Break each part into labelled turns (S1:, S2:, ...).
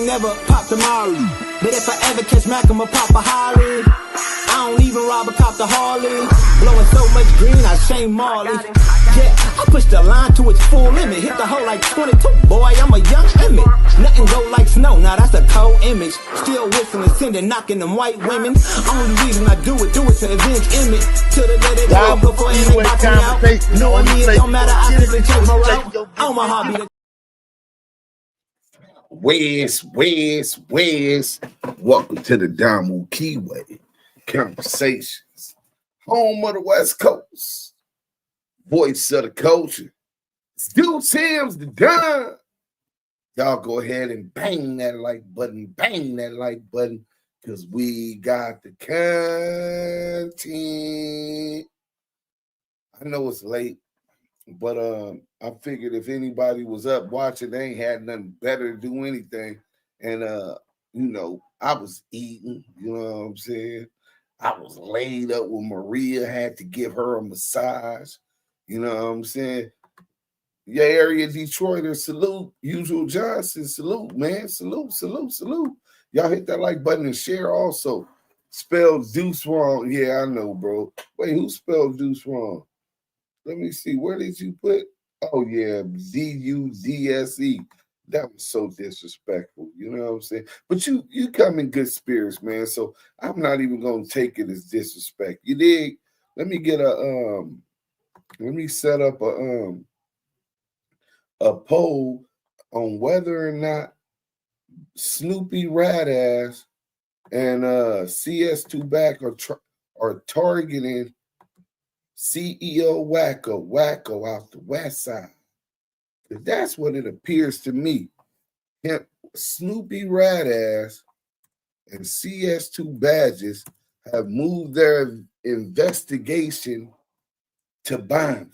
S1: ain't never popped a Molly, but if I ever catch Mac, I'ma pop a Holly. I don't even rob a cop the Harley. Blowing so much green, I shame Marley. Yeah, I push the line to its full limit. Hit the hole like 22, boy, I'm a young Emmett. Nothing go like snow, now that's a cold image. Still whistling, sending, knocking them white women. Only reason I do it to avenge Emmett. Till the day they go before they box me out. Knowing me, it don't matter, I simply change my route. On my hobby.
S2: Where's? Welcome to the Damu Kiwe Conversations, home of the West Coast, voice of the culture. It's Duse M's the Don. Y'all go ahead and bang that like button, because we got the content. I know it's late, but I figured if anybody was up watching, they ain't had nothing better to do anything. And I was eating, you know what I'm saying? I was laid up with Maria, had to give her a massage, you know what I'm saying? Your area, Detroiters, salute. Usual Johnson, salute, man. Salute. Y'all hit that like button and share also. Spelled Deuce wrong. Yeah, I know, bro. Wait, who spelled Deuce wrong? Let me see. Where did you put? Oh, yeah, D-U-D-S-E. That was so disrespectful. You know what I'm saying? But you come in good spirits, man. So I'm not even going to take it as disrespect. You dig? Let me get let me set up a poll on whether or not Snoopy Badazz and CS2 Back are targeting CEO Wacko out the West Side. That's what it appears to me. Snoopy Badazz and CS2 Badazz have moved their investigation to bonding.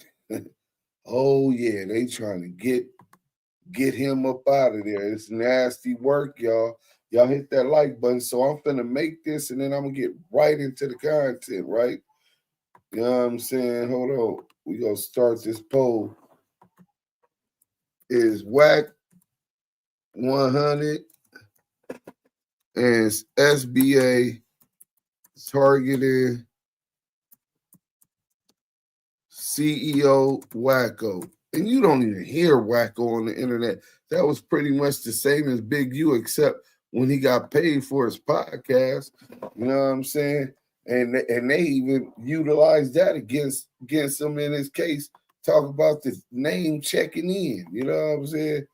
S2: Oh yeah, they trying to get him up out of there. It's nasty work, y'all. Y'all hit that like button. So I'm finna make this and then I'm gonna get right into the content, right? You know what I'm saying? Hold on. We gonna start this poll. Is Wack100 and SBA targeting CEO Wacko? And you don't even hear Wacko on the internet. That was pretty much the same as Big U, except when he got paid for his podcast. You know what I'm saying? And they even utilized that against him in his case. Talk about the name checking in. You know what I'm saying?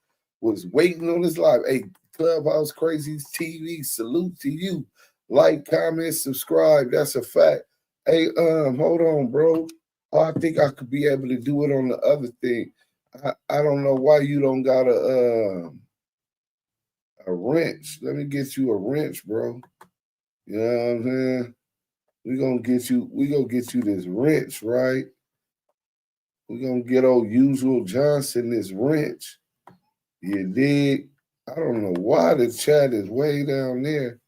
S2: Was waiting on his life. Hey, Clubhouse Crazies TV, salute to you. Like, comment, subscribe. That's a fact. Hey, hold on, bro. Oh, I think I could be able to do it on the other thing. I don't know why you don't got a wrench. Let me get you a wrench, bro. You know what I'm saying? We gonna get you this wrench, right? We're gonna get old Usual Johnson this wrench. You dig? I don't know why the chat is way down there.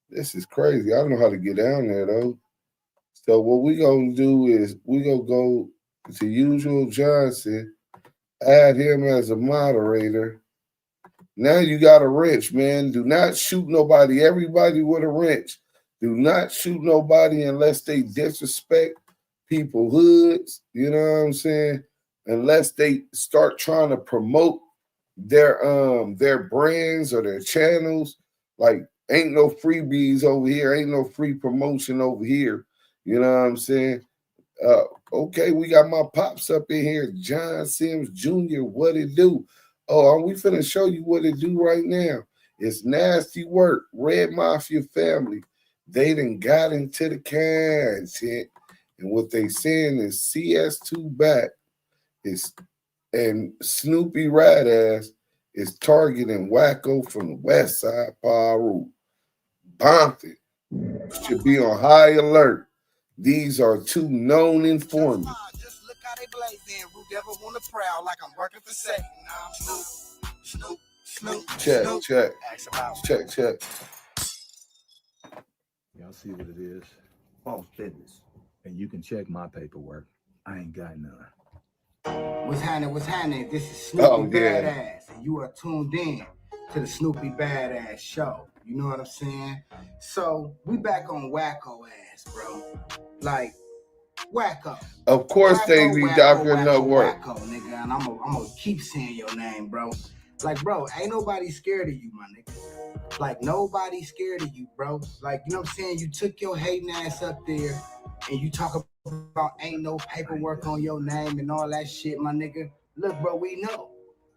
S2: This is crazy. I don't know how to get down there though. So what we gonna do is we gonna go to Usual Johnson, add him as a moderator. Now you got a wrench, man. Do not shoot nobody. Everybody with a wrench. Do not shoot nobody unless they disrespect people hoods. You know what I'm saying? Unless they start trying to promote their brands or their channels. Like ain't no freebies over here. Ain't no free promotion over here. You know what I'm saying? Okay, we got my pops up in here. John Sims Jr., what it do? Oh, we finna show you what it do right now. It's nasty work. Red Mafia family. They done got into the content. And what they saying is CS2 Back and Snoopy Badazz is targeting Wacko from the Westside Piru. Compton should be on high alert. These are two known informants.
S3: Just look how they blazing. Root devil wanna prowl like I'm working for Satan. Snoop.
S2: Check.
S4: Y'all see what it is? False business. And you can check my paperwork. I ain't got none.
S3: What's happening? This is Snoopy Badazz, and you are tuned in to the Snoopy Badazz show. You know what I'm saying? So we back on Wacko ass, bro. Like Wacko.
S2: Of course, they need Dr. Enough work.
S3: Wacko, nigga, and I'm gonna keep saying your name, bro. Like, bro, ain't nobody scared of you, my nigga. Like, nobody scared of you, bro. Like, you know what I'm saying? You took your hating ass up there and you talk about ain't no paperwork on your name and all that shit, my nigga. Look, bro, we know.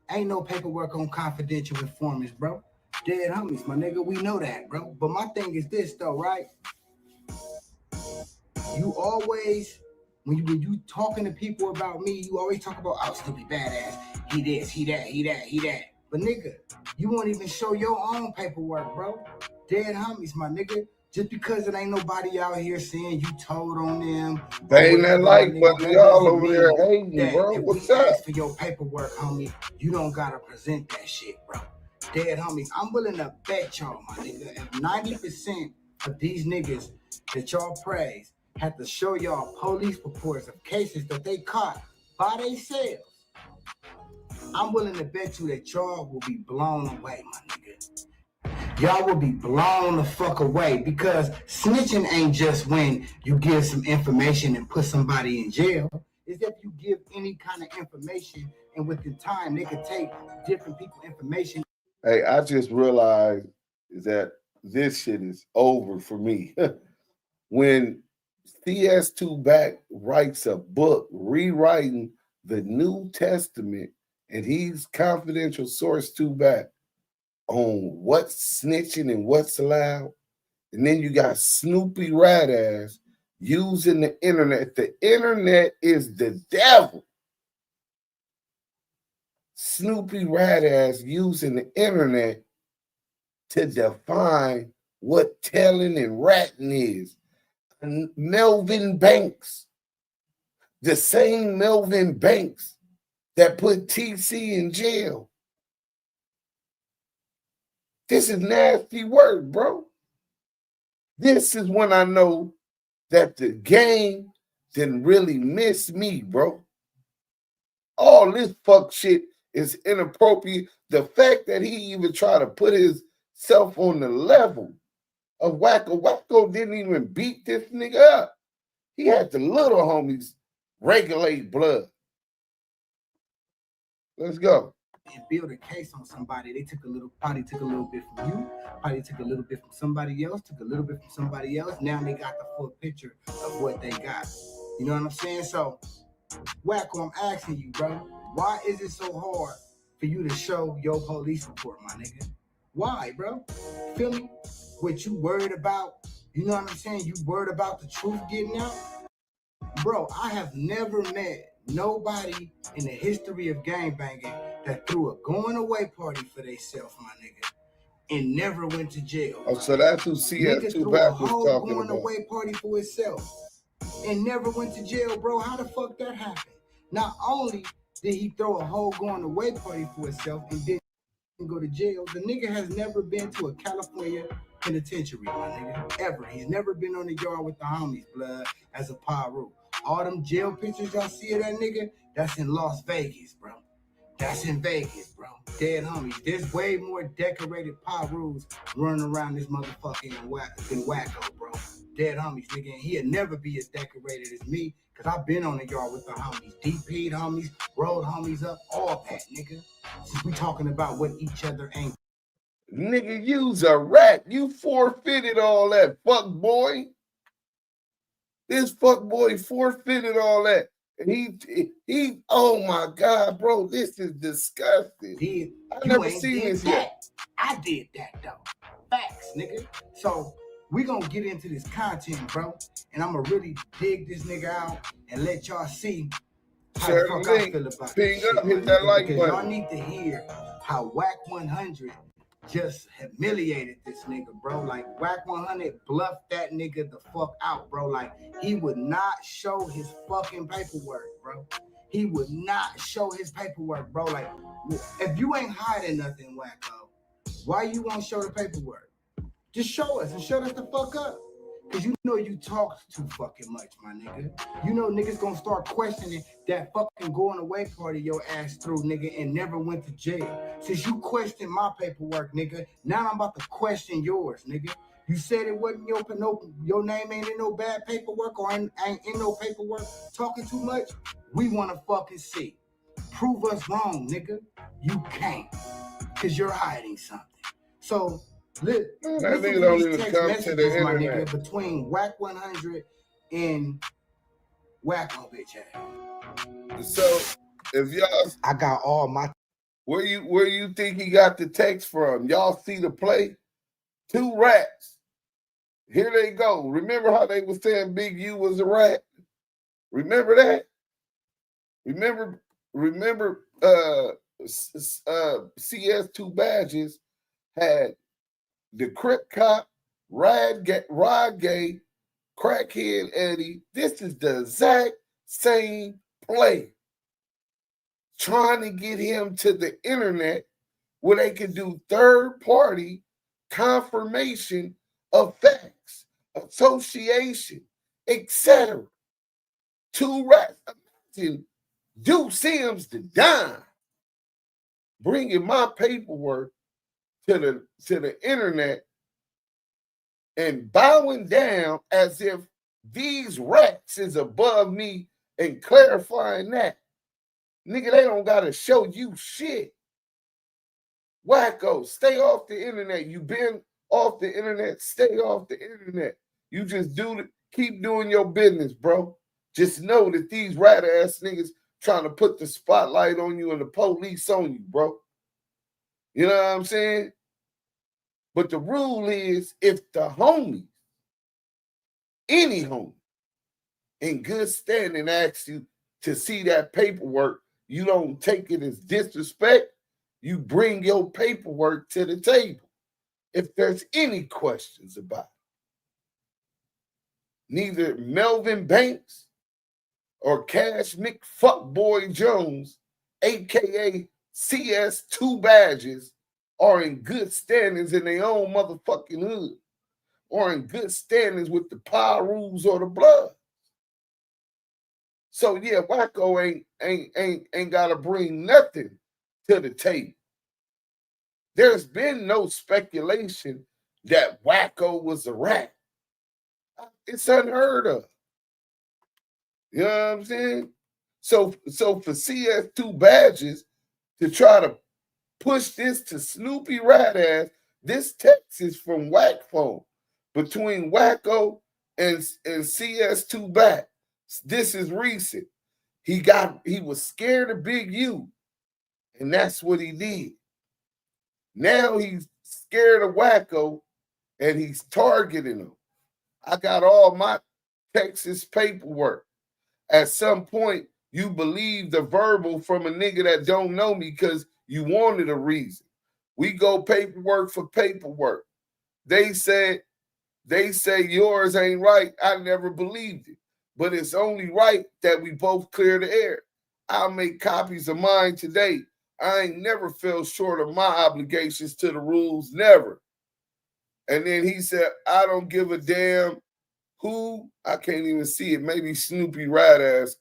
S3: Ain't no paperwork on confidential informants, bro. Dead homies, my nigga, we know that, bro. But my thing is this, though, right? You always, when you talking to people about me, you always talk about, oh, Snoopy Badazz. He this, he that, he that, he that. But nigga, you won't even show your own paperwork, bro. Dead homies, my nigga. Just because it ain't nobody out here saying you told on them.
S2: They ain't that like, but y'all over there hating, bro. What's up?
S3: Ask for your paperwork, homie, you don't gotta present that shit, bro. Dead homies, I'm willing to bet y'all, my nigga, if 90% of these niggas that y'all praise had to show y'all police reports of cases that they caught by themselves, I'm willing to bet you that y'all will be blown away, my nigga. Y'all will be blown the fuck away, because snitching ain't just when you give some information and put somebody in jail. It's if you give any kind of information and within time they could take different people's information.
S2: Hey, I just realized that this shit is over for me. When CS2 Back writes a book rewriting the New Testament, and he's confidential source 2 Back on what's snitching and what's allowed, and then you got Snoopy Badazz using the internet. The internet is the devil. Snoopy Badazz using the internet to define what telling and ratting is. And Melvin Banks, the same Melvin Banks that put TC in jail. This is nasty work, bro. This is when I know that the game didn't really miss me, bro. All this fuck shit is inappropriate. The fact that he even tried to put himself on the level of Wacko. Wacko didn't even beat this nigga up. He had the little homies regulate blood. Let's go.
S3: And build a case on somebody. They probably took a little bit from you, probably took a little bit from somebody else, took a little bit from somebody else. Now they got the full picture of what they got. You know what I'm saying? So, Wacko, I'm asking you, bro, why is it so hard for you to show your police report, my nigga? Why, bro? Feel me? What you worried about? You know what I'm saying? You worried about the truth getting out? Bro, I have never met nobody in the history of gangbanging that threw a going away party for themselves, my nigga, and never went to jail.
S2: Oh, so that's who CS2 Back was talking about.
S3: Going away party for itself and never went to jail, bro. How the fuck that happened? Not only did he throw a whole going away party for itself and didn't go to jail, the nigga has never been to a California penitentiary, my nigga, ever. He's never been on the yard with the homies, blood, as a Piru. All them jail pictures y'all see of that nigga, that's in Las Vegas, bro. That's in Vegas, bro. Dead homies. There's way more decorated Pirus running around this motherfucking than Wacko, bro. Dead homies, nigga. And he'll never be as decorated as me, because I've been on the yard with the homies. DP'd homies, rolled homies up, all that, nigga. Since we talking about what each other ain't.
S2: Nigga, you's a rat. You forfeited all that, fuck boy. This fuck boy forfeited all that. And he, oh my God, bro, this is disgusting. I never seen this yet.
S3: I did that, though. Facts, nigga. So we gonna get into this content, bro. And I'm gonna really dig this nigga out and let y'all see how the fuck I feel about this shit,
S2: hit that like
S3: button.
S2: Y'all
S3: need to hear how Wack100 just humiliated this nigga, bro. Like, Wack100 bluffed that nigga the fuck out, bro. Like, he would not show his fucking paperwork, bro. He would not show his paperwork, bro. Like, if you ain't hiding nothing, Wacko, why you won't show the paperwork? Just show us and shut us the fuck up. Cause you know you talk too fucking much, my nigga. You know niggas gonna start questioning that fucking going away party your ass through, nigga, and never went to jail. Since you questioned my paperwork, nigga, now I'm about to question yours, nigga. You said it wasn't your name ain't in no bad paperwork or ain't in no paperwork. Talking too much, we wanna fucking see. Prove us wrong, nigga. You can't, cause you're hiding something. So listen
S2: That
S3: to
S2: nigga don't
S3: these
S2: even
S3: text
S2: come to
S3: messages,
S2: the
S3: my
S2: internet.
S3: nigga, between Wack100 and Wacko bitch ass.
S2: So if y'all,
S3: I got all my.
S2: where you think he got the text from? Y'all see the play? 2 rats. Here they go. Remember how they was saying Big U was a rat? Remember that? Remember CS2 Badazz had the Crip Cop, Ride Gay, Crackhead Eddie. This is the exact same play. Trying to get him to the internet where they can do third-party confirmation of facts, association, etc. 2 rats. Imagine Duse M's the dime bringing my paperwork to the internet and bowing down as if these rats is above me and clarifying that. Nigga, they don't gotta show you shit. Wacko, stay off the internet. You been off the internet, stay off the internet. You just keep doing your business, bro. Just know that these rat ass niggas trying to put the spotlight on you and the police on you, bro. You know what I'm saying? But the rule is if the homies, any homie, in good standing asks you to see that paperwork, you don't take it as disrespect. You bring your paperwork to the table if there's any questions about it. Neither Melvin Banks or Cash McFuckboy Jones, a.k.a. CS2 Badazz, are in good standings in their own motherfucking hood or in good standings with the Pirus or the Blood. So yeah, Wacko ain't gotta bring nothing to the table. There's been no speculation that Wacko was a rat. It's unheard of. You know what I'm saying? So for CS2 Badazz to try to push this to Snoopy Badazz, this text is from Wack phone between Wacko and CS2 Badazz. This is recent. He was scared of Big U, and that's what he did. Now he's scared of Wacko, and he's targeting him. I got all my Texas paperwork. At some point, you believe the verbal from a nigga that don't know me because you wanted a reason. We go paperwork for paperwork. They say yours ain't right. I never believed it. But it's only right that we both clear the air. I'll make copies of mine today. I ain't never fell short of my obligations to the rules, never. And then he said, I don't give a damn who. I can't even see it. Maybe Snoopy Badazz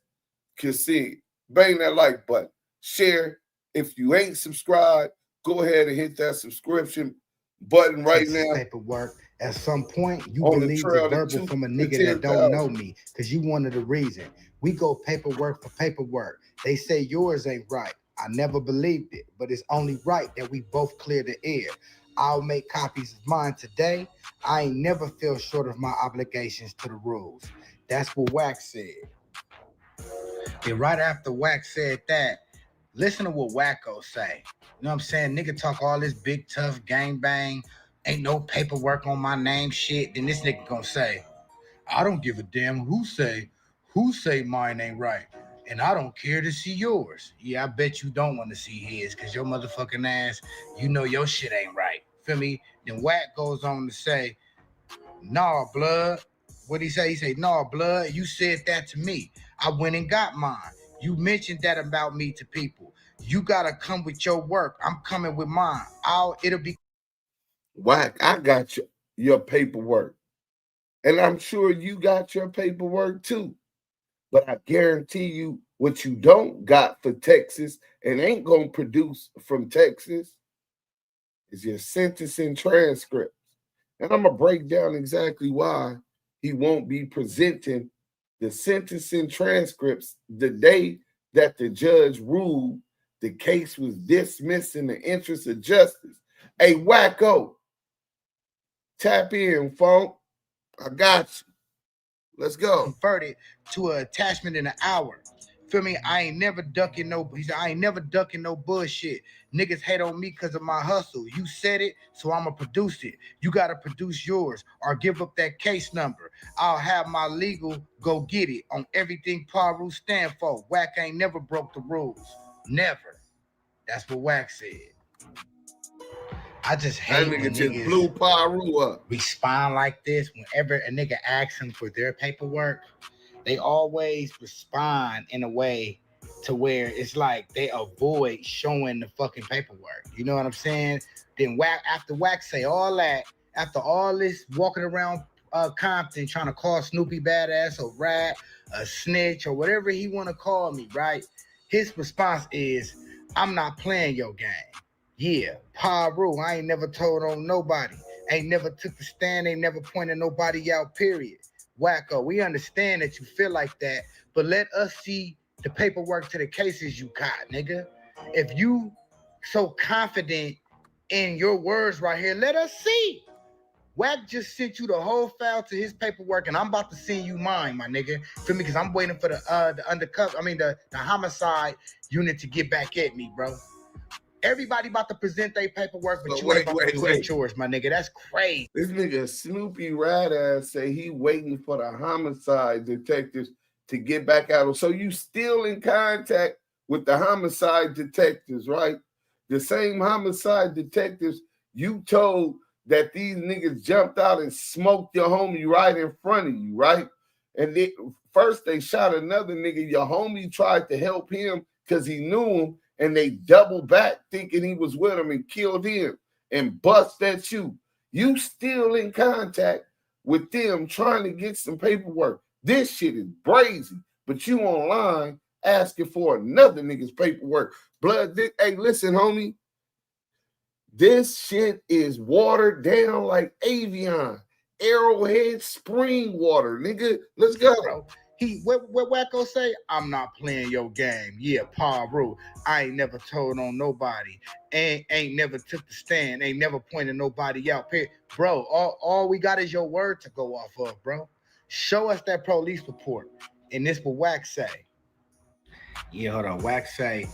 S2: can see it. Bang that like button. Share. If you ain't subscribed, go ahead and hit that subscription button right now.
S3: Paperwork. At some point, you
S2: On the
S3: believe
S2: trail
S3: the
S2: to
S3: verbal from a nigga that don't know me because you wanted a reason. We go paperwork for paperwork. They say yours ain't right. I never believed it, but it's only right that we both clear the air. I'll make copies of mine today. I ain't never fell short of my obligations to the rules. That's what Wack said. And right after Wack said that, listen to what Wacko say. You know what I'm saying? Nigga talk all this big tough gangbang, ain't no paperwork on my name shit. Then this nigga gonna say, I don't give a damn who say mine ain't right. And I don't care to see yours. Yeah, I bet you don't want to see his because your motherfucking ass, you know your shit ain't right. Feel me? Then Wack goes on to say, nah, blood. What'd he say? He say, nah, blood, you said that to me. I went and got mine. You mentioned that about me to people. You gotta come with your work. I'm coming with mine. It'll be
S2: Wack, I got your paperwork. And I'm sure you got your paperwork too. But I guarantee you what you don't got for Texas and ain't going to produce from Texas is your sentencing transcripts. And I'm going to break down exactly why he won't be presenting the sentencing transcripts the day that the judge ruled the case was dismissed in the interest of justice. Hey, Wacko, tap in, Funk. I got you. Let's go.
S3: Converted to an attachment in an hour. Feel me? I ain't never ducking no. He said I ain't never ducking no bullshit. Niggas hate on me because of my hustle. You said it, so I'ma produce it. You gotta produce yours or give up that case number. I'll have my legal go get it on everything Piru stand for. Wack ain't never broke the rules. Never. That's what Wack said. I just hate
S2: that nigga
S3: when
S2: just
S3: niggas
S2: blew Piru up.
S3: respond like this. Whenever a nigga asks them for their paperwork, they always respond in a way to where it's like they avoid showing the fucking paperwork. You know what I'm saying? Then after Wack say all that, after all this walking around Compton trying to call Snoopy Badazz a rat, a snitch, or whatever he want to call me, right? His response is, I'm not playing your game. Yeah, Piru, I ain't never told on nobody. Ain't never took the stand, ain't never pointed nobody out, period. Wacko, we understand that you feel like that, but let us see the paperwork to the cases you got, nigga. If you so confident in your words right here, let us see. Wack just sent you the whole file to his paperwork, and I'm about to send you mine, my nigga. Feel me? Because I'm waiting for the undercover, the homicide unit to get back at me, bro. Everybody about to present their paperwork, but you ain't about to present yours, my nigga. That's crazy.
S2: This nigga Snoopy Badazz say he waiting for the homicide detectives to get back at him. So you still in contact with the homicide detectives, right? The same homicide detectives you told that these niggas jumped out and smoked your homie right in front of you, right? And first they shot another nigga. Your homie tried to help him because he knew him, and they doubled back thinking he was with him and killed him and bust at you. You still in contact with them trying to get some paperwork. This shit is brazy, but you online asking for another nigga's paperwork. Hey, listen, homie. This shit is watered down like Avion. Arrowhead spring water, nigga. Let's go.
S3: Bro, what Wacko say? I'm not playing your game. Yeah, Piru. I ain't never told on nobody. Ain't never took the stand. Ain't never pointed nobody out. Bro, all we got is your word to go off of, bro. Show us that police report. And this what Wack say. Yeah, hold on. Wack say,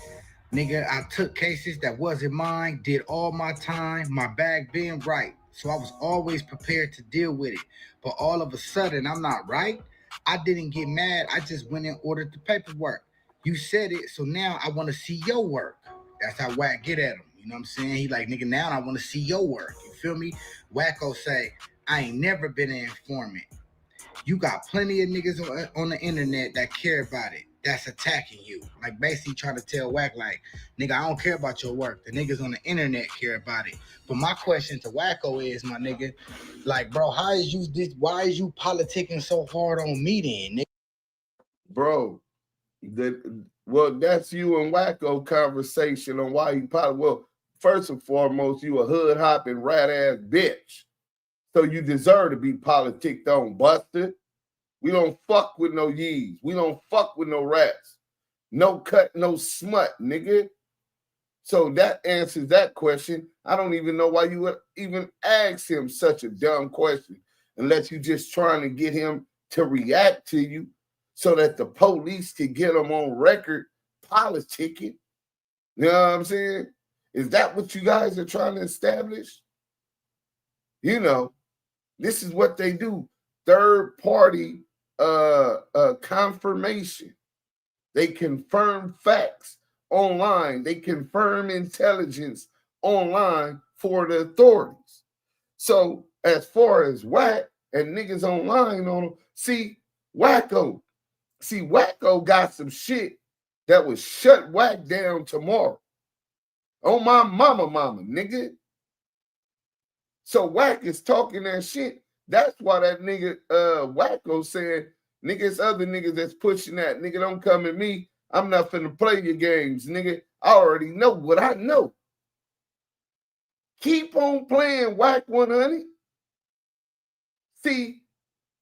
S3: nigga, I took cases that wasn't mine, did all my time, my bag being right. So I was always prepared to deal with it. But all of a sudden, I'm not right. I didn't get mad. I just went and ordered the paperwork. You said it, so now I want to see your work. That's how Wack get at him. You know what I'm saying? He like, nigga, now I want to see your work. You feel me? Wacko say, I ain't never been an informant. You got plenty of niggas on the internet that care about it. That's attacking you. Like basically trying to tell Wack like, nigga, I don't care about your work. The niggas on the internet care about it. But my question to Wacko is, my nigga, like, bro, why is you politicking so hard on me then, nigga?
S2: Bro, that's you and Wacko conversation on why you well, first and foremost, you a hood hopping rat ass bitch. So you deserve to be politicked on, busted. We don't fuck with no yees. We don't fuck with no rats. No cut, no smut, nigga. So that answers that question. I don't even know why you would even ask him such a dumb question unless you just trying to get him to react to you so that the police can get him on record politicking. You know what I'm saying? Is that what you guys are trying to establish? You know, this is what they do. Third party confirmation. They confirm facts online. They confirm intelligence online for the authorities. So as far as Wack and niggas online on them, see, Wacko got some shit that would shut Wack down tomorrow. On my mama, nigga. So Wack is talking that shit That's why that nigga Wacko saying, niggas, other niggas that's pushing that, nigga, don't come at me. I'm not finna play your games, nigga. I already know what I know. Keep on playing Wack100. See,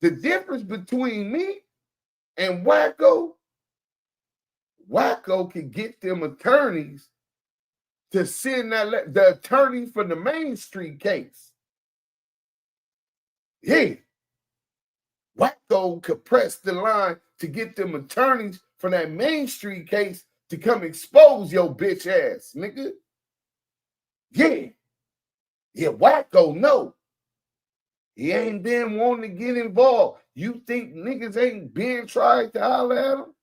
S2: the difference between me and Wacko can get them attorneys to send the attorney for the Main Street case. Yeah. Wacko could press the line to get them attorneys for that Main Street case to come expose your bitch ass, nigga. Yeah. Yeah, Wacko, no. He ain't been wanting to get involved. You think niggas ain't been tried to holler at him?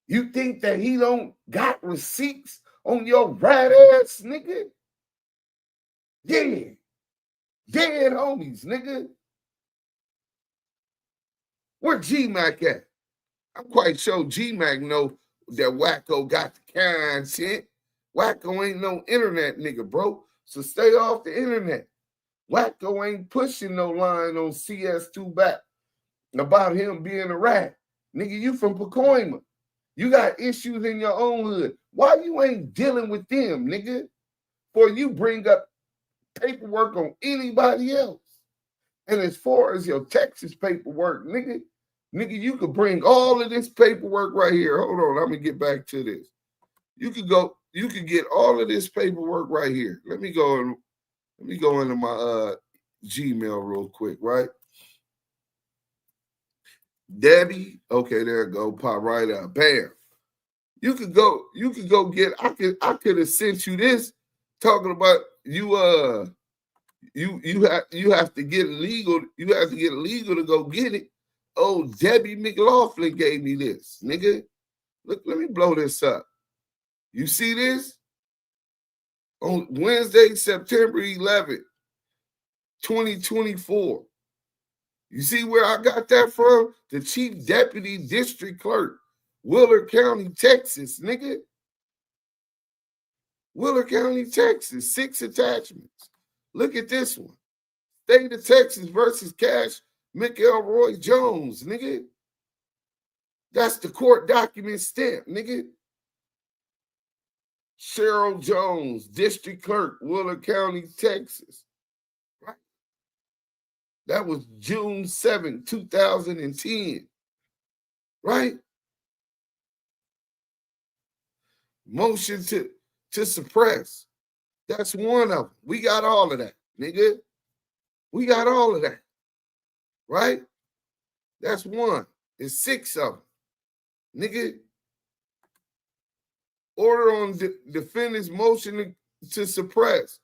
S2: You think that he don't got receipts on your rat ass, nigga? Yeah. Dead homies, nigga. Where G-Mac at? I'm quite sure G-Mac know that Wacko got the content. Wacko ain't no internet nigga, bro. So stay off the internet. Wacko ain't pushing no line on CS2 back about him being a rat. Nigga, you from Pacoima. You got issues in your own hood. Why you ain't dealing with them, nigga? Before you bring up paperwork on anybody else. And as far as your Texas paperwork, nigga, you could bring all of this paperwork right here. Hold on, let me get back to this. You could get all of this paperwork right here. Let me go into my Gmail real quick, right? Debbie, okay, there it go, pop right up. Bam. You could go get, I could have sent you this talking about you have to get legal, to go get it. Oh, Debbie McLaughlin gave me this, nigga. Look, let me blow this up. You see this? On Wednesday, September 11th, 2024. You see where I got that from? The Chief Deputy District Clerk, Willard County, Texas, nigga. Willard County, Texas, 6 attachments. Look at this one. State of Texas versus Cash McElroy Jones, nigga. That's the court document stamp, nigga. Cheryl Jones, District Clerk, Willard County, Texas. Right? That was June 7, 2010. Right? Motion to suppress. That's one of them. We got all of that, nigga. We got all of that. Right? That's one. It's 6 of them. Nigga. Order on defendant's motion to suppress.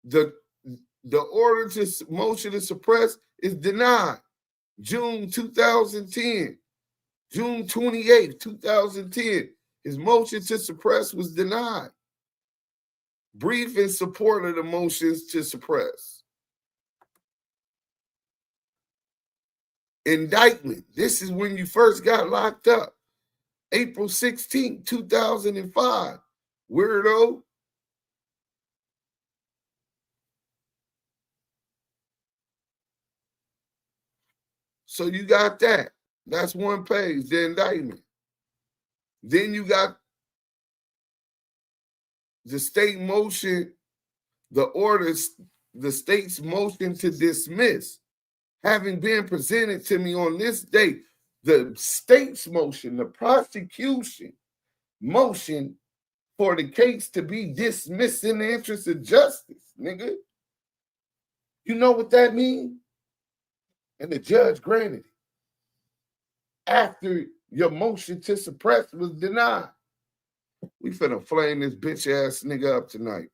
S2: The order to motion to suppress is denied. June 2010. June 28, 2010. His motion to suppress was denied. Brief in support of the motions to suppress. Indictment. This is when you first got locked up. April 16, 2005. Weirdo. So you got that. That's one page, the indictment. Then you got the state motion, the orders, the state's motion to dismiss, having been presented to me on this date. The state's motion, the prosecution motion for the case to be dismissed in the interest of justice, nigga. You know what that means? And the judge granted it after your motion to suppress was denied. We finna flame this bitch ass nigga up tonight.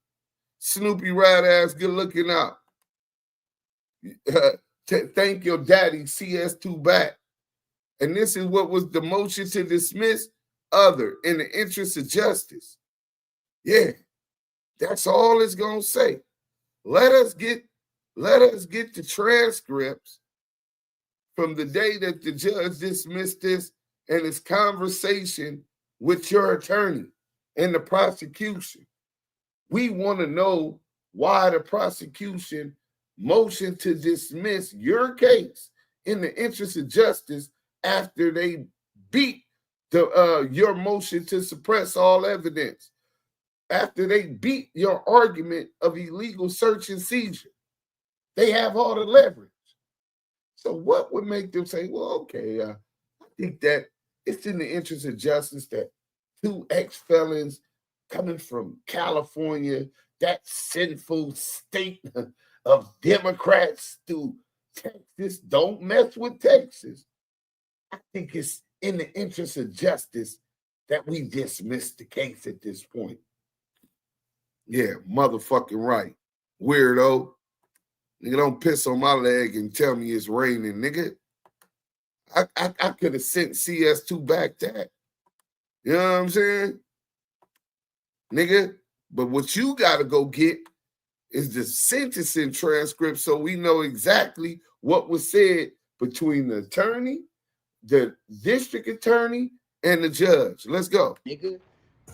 S2: Snoopy Badazz, good looking out. Thank your daddy, CS2 back. And this is what was the motion to dismiss other in the interest of justice. Yeah, that's all it's gonna say. Let us get the transcripts from the day that the judge dismissed this and his conversation with your attorney and the prosecution. We want to know why the prosecution motion to dismiss your case in the interest of justice after they beat your motion to suppress all evidence, after they beat your argument of illegal search and seizure. They have all the leverage. So what would make them say, well, okay, I think that it's in the interest of justice that 2 ex-felons coming from California, that sinful state of Democrats, to Texas, don't mess with Texas. I think it's in the interest of justice that we dismiss the case at this point. Yeah, motherfucking right. Weirdo. Nigga, don't piss on my leg and tell me it's raining, nigga. I could have sent CS2 back that. You know what I'm saying? Nigga, but what you got to go get is the sentencing transcript so we know exactly what was said between the attorney, the district attorney, and the judge. Let's go.
S3: Nigga,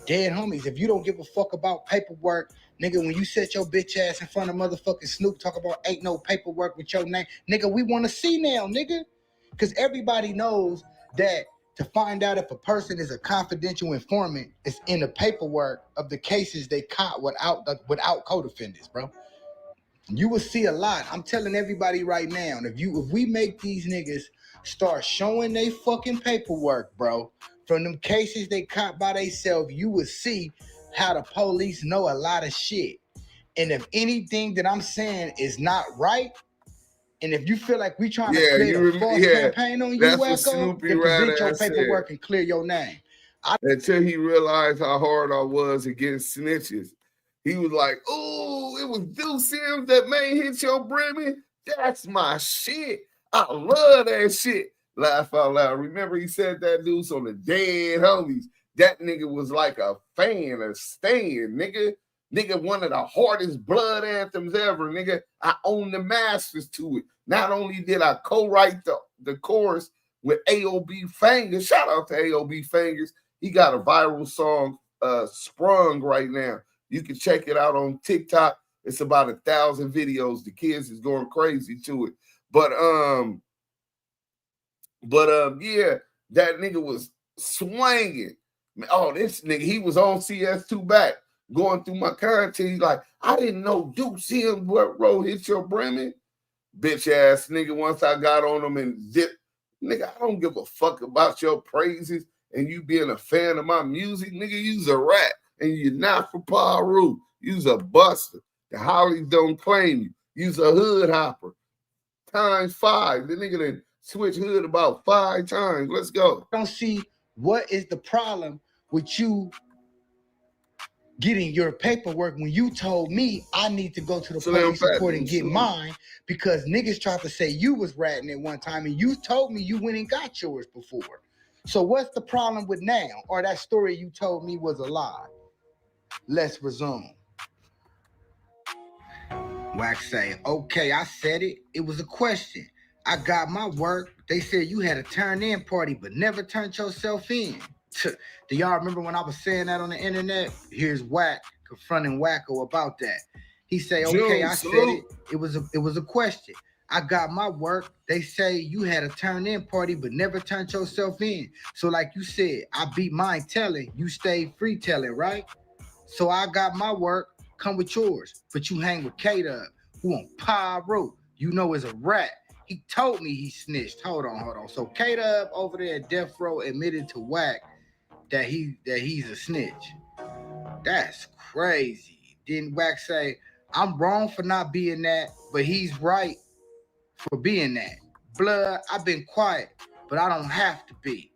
S3: dead homies. If you don't give a fuck about paperwork, nigga, when you set your bitch ass in front of motherfucking Snoop, talk about ain't no paperwork with your name, nigga, we want to see now, nigga. Because everybody knows that to find out if a person is a confidential informant is in the paperwork of the cases they caught without co-defendants, bro. You will see a lot. I'm telling everybody right now, if we make these niggas start showing they fucking paperwork, bro, from them cases they caught by themselves, you will see how the police know a lot of shit. And if anything that I'm saying is not right, and if you feel like we trying to create a false campaign on you, Wacko, then present your paperwork and clear your name.
S2: Until he realized how hard I was against snitches. He was like, oh, it was Duse M that made hit your Brimmy. That's my shit. I love that shit. Laugh out loud. Remember he said that Deuce on the Dead Homies. That nigga was like a fan, a stan, nigga. Nigga, one of the hardest blood anthems ever, nigga. I own the masters to it. Not only did I co-write the chorus with AOB Fingers. Shout out to AOB Fingers. He got a viral song, Sprung, right now. You can check it out on TikTok. It's about 1,000 videos. The kids is going crazy to it. But yeah, that nigga was swinging. Oh, this nigga, he was on CS2 back, going through my content. He's like, I didn't know Duse M wrote Hit Your Brimmy. Bitch ass nigga, once I got on him and did, nigga, I don't give a fuck about your praises and you being a fan of my music. Nigga, you's a rat and you're not from Piru. You's a buster. The Hollies don't claim you. You's a hood hopper. ×5. The nigga done switch hood about 5 times. Let's go.
S3: I don't see what is the problem with you getting your paperwork when you told me I need to go to the police report and get mine because niggas tried to say you was ratting at one time and you told me you went and got yours before. So what's the problem with now? Or that story you told me was a lie? Let's resume. Wax say, okay, I said it. It was a question. I got my work. They said you had a turn-in party, but never turned yourself in. Do y'all remember when I was saying that on the internet? Here's Wack confronting Wacko about that. He say, okay, I said it. It was a question. I got my work. They say you had a turn-in party, but never turned yourself in. So like you said, I beat mine telling. You stayed free telling, right? So I got my work. Come with yours. But you hang with K-Dub, who on Piru, you know is a rat. He told me he snitched. Hold on. So K-Dub over there at Death Row admitted to Wack that he's a snitch. That's crazy. Didn't Wack say, I'm wrong for not being that, but he's right for being that? Blood, I've been quiet, but I don't have to be.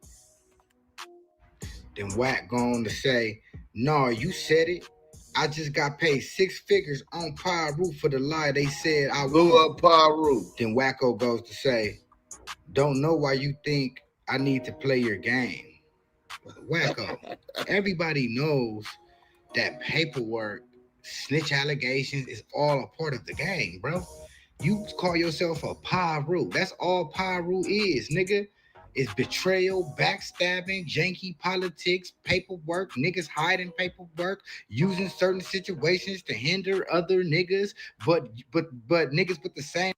S3: Then Wack go on to say, no, you said it. I just got paid 6 figures on Piru for the lie they said I
S2: blew up Piru.
S3: Then Wacko goes to say, don't know why you think I need to play your game. Wacko, everybody knows that paperwork, snitch allegations is all a part of the game, bro. You call yourself a Piru. That's all Piru is, nigga. It's betrayal, backstabbing, janky politics, paperwork, niggas hiding paperwork, using certain situations to hinder other niggas, but niggas with the same.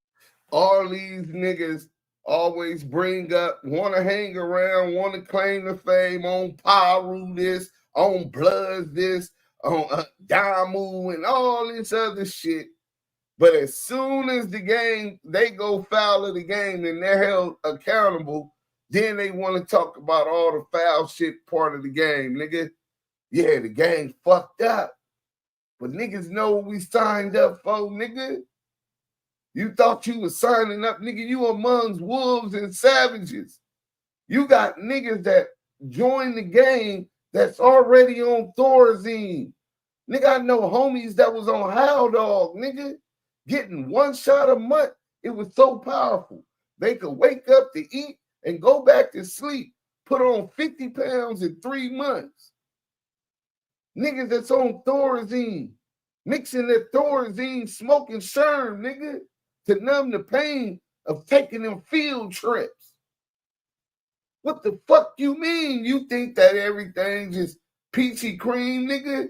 S2: All these niggas always bring up, want to hang around, want to claim the fame on Piru this, on Bloods this, on Damu and all this other shit. But as soon as the game, they go foul of the game and they're held accountable, then they want to talk about all the foul shit part of the game, nigga. Yeah, the game fucked up. But niggas know what we signed up for, nigga. You thought you was signing up, nigga. You amongst wolves and savages. You got niggas that joined the game that's already on Thorazine. Nigga, I know homies that was on Howl Dog, nigga. Getting one shot a month. It was so powerful. They could wake up to eat and go back to sleep. Put on 50 pounds in 3 months. Niggas that's on Thorazine. Mixing that Thorazine, smoking Sherm, nigga. To numb the pain of taking them field trips. What the fuck you mean? You think that everything just peachy cream, nigga?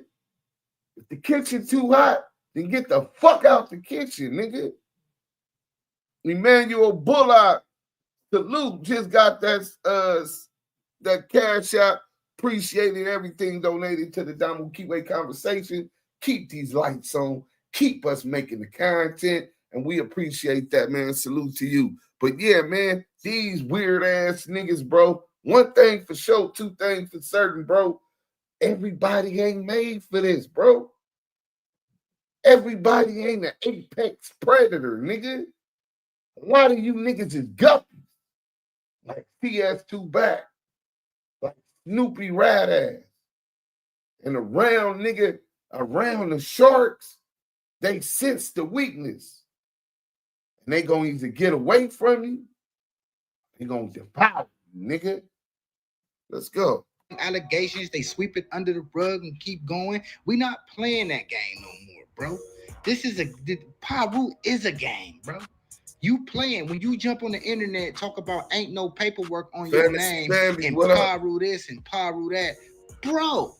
S2: If the kitchen too hot, then get the fuck out the kitchen, nigga. Emmanuel Bullock, salute, just got that cash out. Appreciated everything donated to the Damu Kiwe Conversation. Keep these lights on. Keep us making the content. And we appreciate that, man. Salute to you. But yeah, man, these weird ass niggas, bro. One thing for sure, two things for certain, bro. Everybody ain't made for this, bro. Everybody ain't an apex predator, nigga. A lot of you niggas is guppies. Like CS2 Back. Like Snoopy Badazz. And around the sharks, they sense the weakness. And they gonna either get away from you, they gonna devour you, nigga. Let's go.
S3: Allegations, they sweep it under the rug and keep going. We not playing that game no more, bro. Piru is a game, bro. You playing when you jump on the internet, talk about ain't no paperwork on your name and Piru this and Piru that, bro.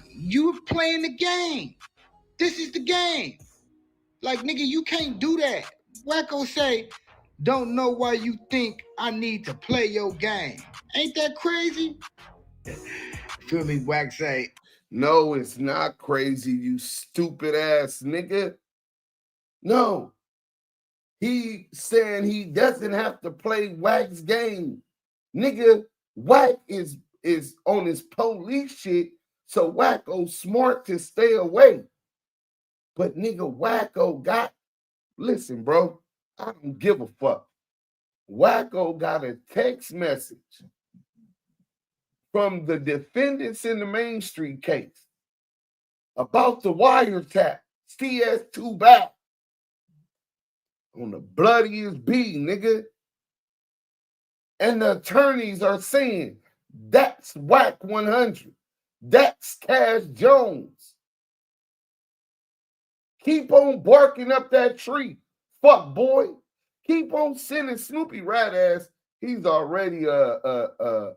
S3: You playing the game. This is the game. Like, nigga, you can't do that. Wacko say, don't know why you think I need to play your game. Ain't that crazy? Feel me, Wack say.
S2: No, it's not crazy, you stupid ass nigga. No. He saying he doesn't have to play Wack's game. Nigga, Wack is on his police shit, so Wacko smart to stay away. But nigga, Wacko listen, bro, I don't give a fuck. Wacko got a text message from the defendants in the Main Street case about the wiretap, CS2 Back, on the bloodiest B, nigga. And the attorneys are saying, that's Wack100. That's Cash Jones. Keep on barking up that tree, fuck boy. Keep on sending Snoopy Badazz. He's already a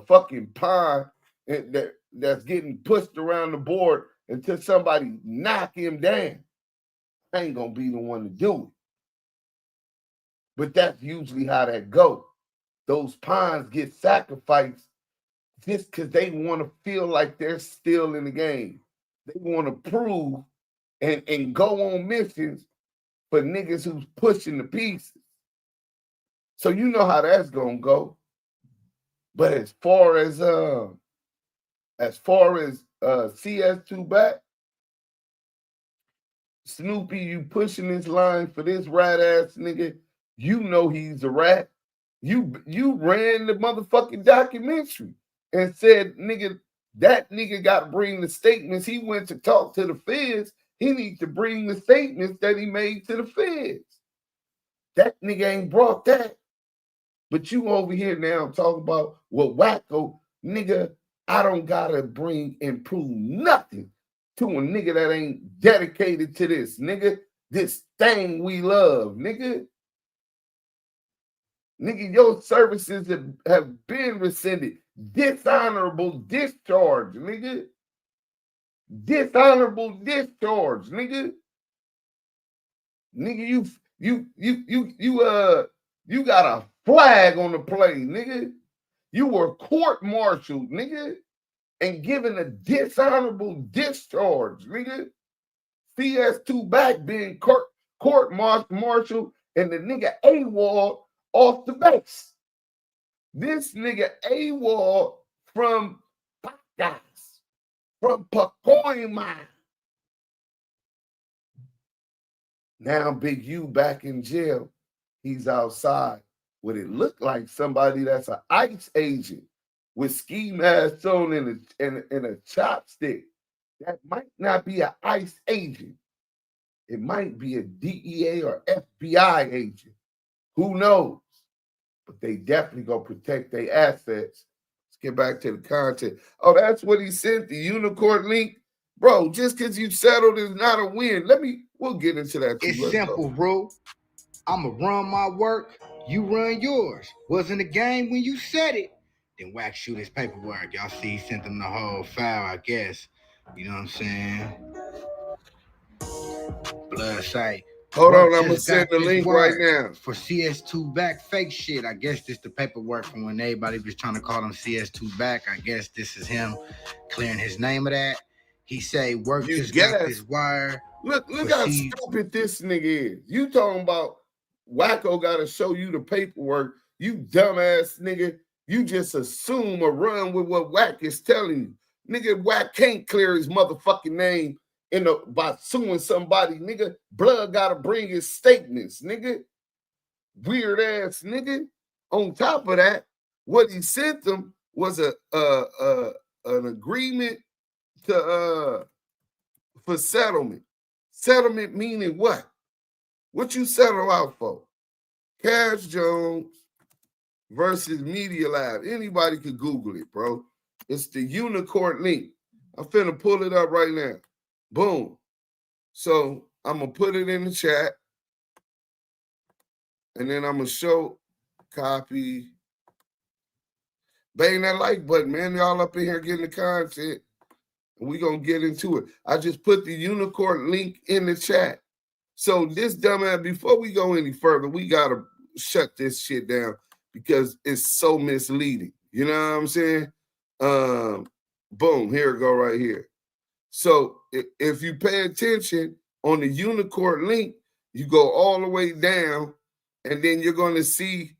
S2: fucking pawn that's getting pushed around the board until somebody knock him down. I ain't gonna be the one to do it. But that's usually how that goes. Those pawns get sacrificed just because they want to feel like they're still in the game. They want to prove and go on missions for niggas who's pushing the pieces. So you know how that's gonna go. But as far as CS2 Back, Snoopy, you pushing this line for this rat ass nigga, you know he's a rat. You ran the motherfucking documentary and said, nigga, that nigga got to bring the statements. He went to talk to the feds. He needs to bring the statements that he made to the feds. That nigga ain't brought that. But you over here now talking about, well, Wacko, nigga, I don't gotta bring and prove nothing to a nigga that ain't dedicated to this, nigga. This thing we love, nigga. Nigga, your services have been rescinded. Dishonorable discharge, nigga. Dishonorable discharge, nigga. Nigga, you got a flag on the plane, nigga. You were court-martialed, nigga, and given a dishonorable discharge, nigga. CS2 back being court-martialed and the nigga AWOL off the base. This nigga AWOL from Badazz, from Pacoima. Now Big U back in jail. He's outside. What it looked like somebody that's an ICE agent with ski masks on and a chopstick. That might not be an ICE agent. It might be a DEA or FBI agent. Who knows? But they definitely gonna protect their assets. Let's get back to the content. Oh, that's what he sent, the unicorn link. Bro, just because you settled is not a win. We'll get into that too.
S3: It's simple, bro. I'ma run my work, you run yours. Wasn't a game when you said it. Then Wack shoot his paperwork. Y'all see he sent them the whole file, I guess. You know what I'm saying? Blood say.
S2: Hold on, I'm gonna send the link right now.
S3: For CS2 back fake shit. I guess this the paperwork from when everybody was trying to call him CS2 back. I guess this is him clearing his name of that. He say work just got this wire.
S2: Look how stupid this nigga is. You talking about Wacko gotta show you the paperwork. You dumbass nigga. You just assume or run with what Wack is telling you. Nigga, Wack can't clear his motherfucking name by suing somebody, nigga. Blood gotta bring his statements, nigga. Weird ass nigga. On top of that, what he sent them was an agreement to for settlement. Settlement meaning what? What you settle out for? Cash Jones versus Media Lab. Anybody can Google it, bro. It's the unicorn link. I'm finna pull it up right now. Boom. So I'm going to put it in the chat. And then I'm going to show, copy. Bang that like button, man. Y'all up in here getting the content. And we're going to get into it. I just put the unicorn link in the chat. So this dumbass, before we go any further, we got to shut this shit down because it's so misleading. You know what I'm saying? Boom, here it go right here. So if you pay attention on the unicorn link, you go all the way down, and then you're going to see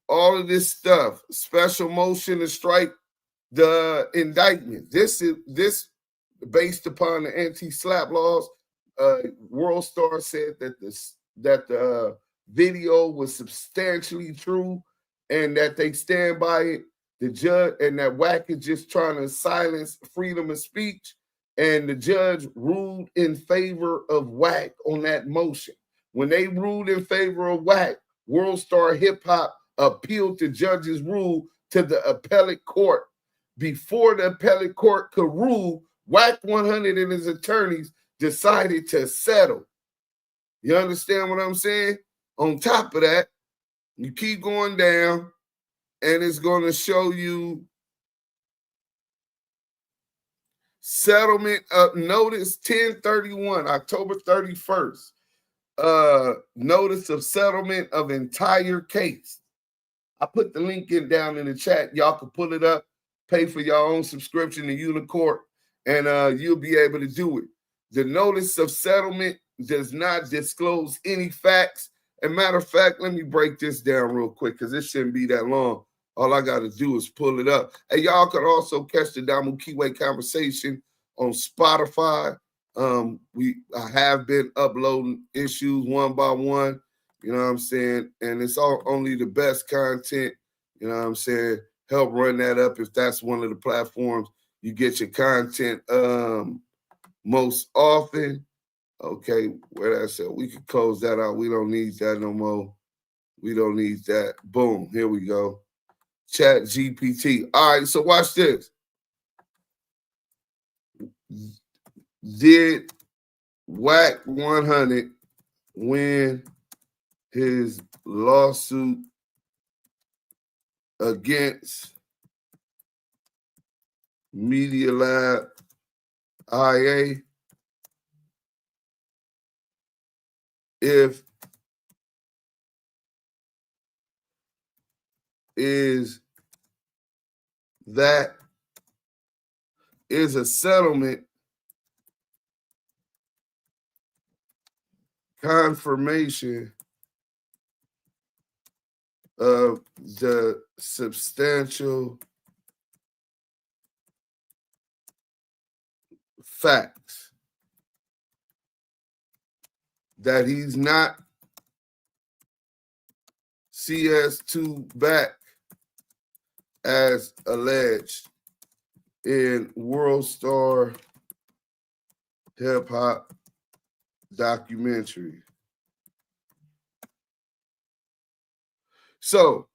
S2: all of this stuff. Special motion to strike the indictment. This based upon the anti-SLAPP laws. World Star said that the video was substantially true and that they stand by it. The judge and that Wack is just trying to silence freedom of speech. And the judge ruled in favor of Wack on that motion. When they ruled in favor of Wack, World Star Hip Hop appealed the judge's rule to the appellate court. Before the appellate court could rule, Wack100 and his attorneys decided to settle. You understand what I'm saying? On top of that, you keep going down, and it's going to show you settlement of notice 1031, October 31st. Notice of settlement of entire case. I put the link down in the chat. Y'all can pull it up, pay for your own subscription to Unicorn, and you'll be able to do it. The notice of settlement does not disclose any facts. As a matter of fact, let me break this down real quick because it shouldn't be that long. All I got to do is pull it up. Hey, y'all can also catch the Damu Kiwe Conversation on Spotify. I have been uploading issues one by one, you know what I'm saying? And it's only the best content, you know what I'm saying? Help run that up if that's one of the platforms you get your content most often. Okay, where that's at? We can close that out. We don't need that no more. We don't need that. Boom, here we go. Chat GPT. All right, so watch this. Did Wack100 win his lawsuit against Media Lab IA if that is a settlement confirmation of the substantial facts that he's not CS2 back as alleged in World Star Hip Hop documentary. So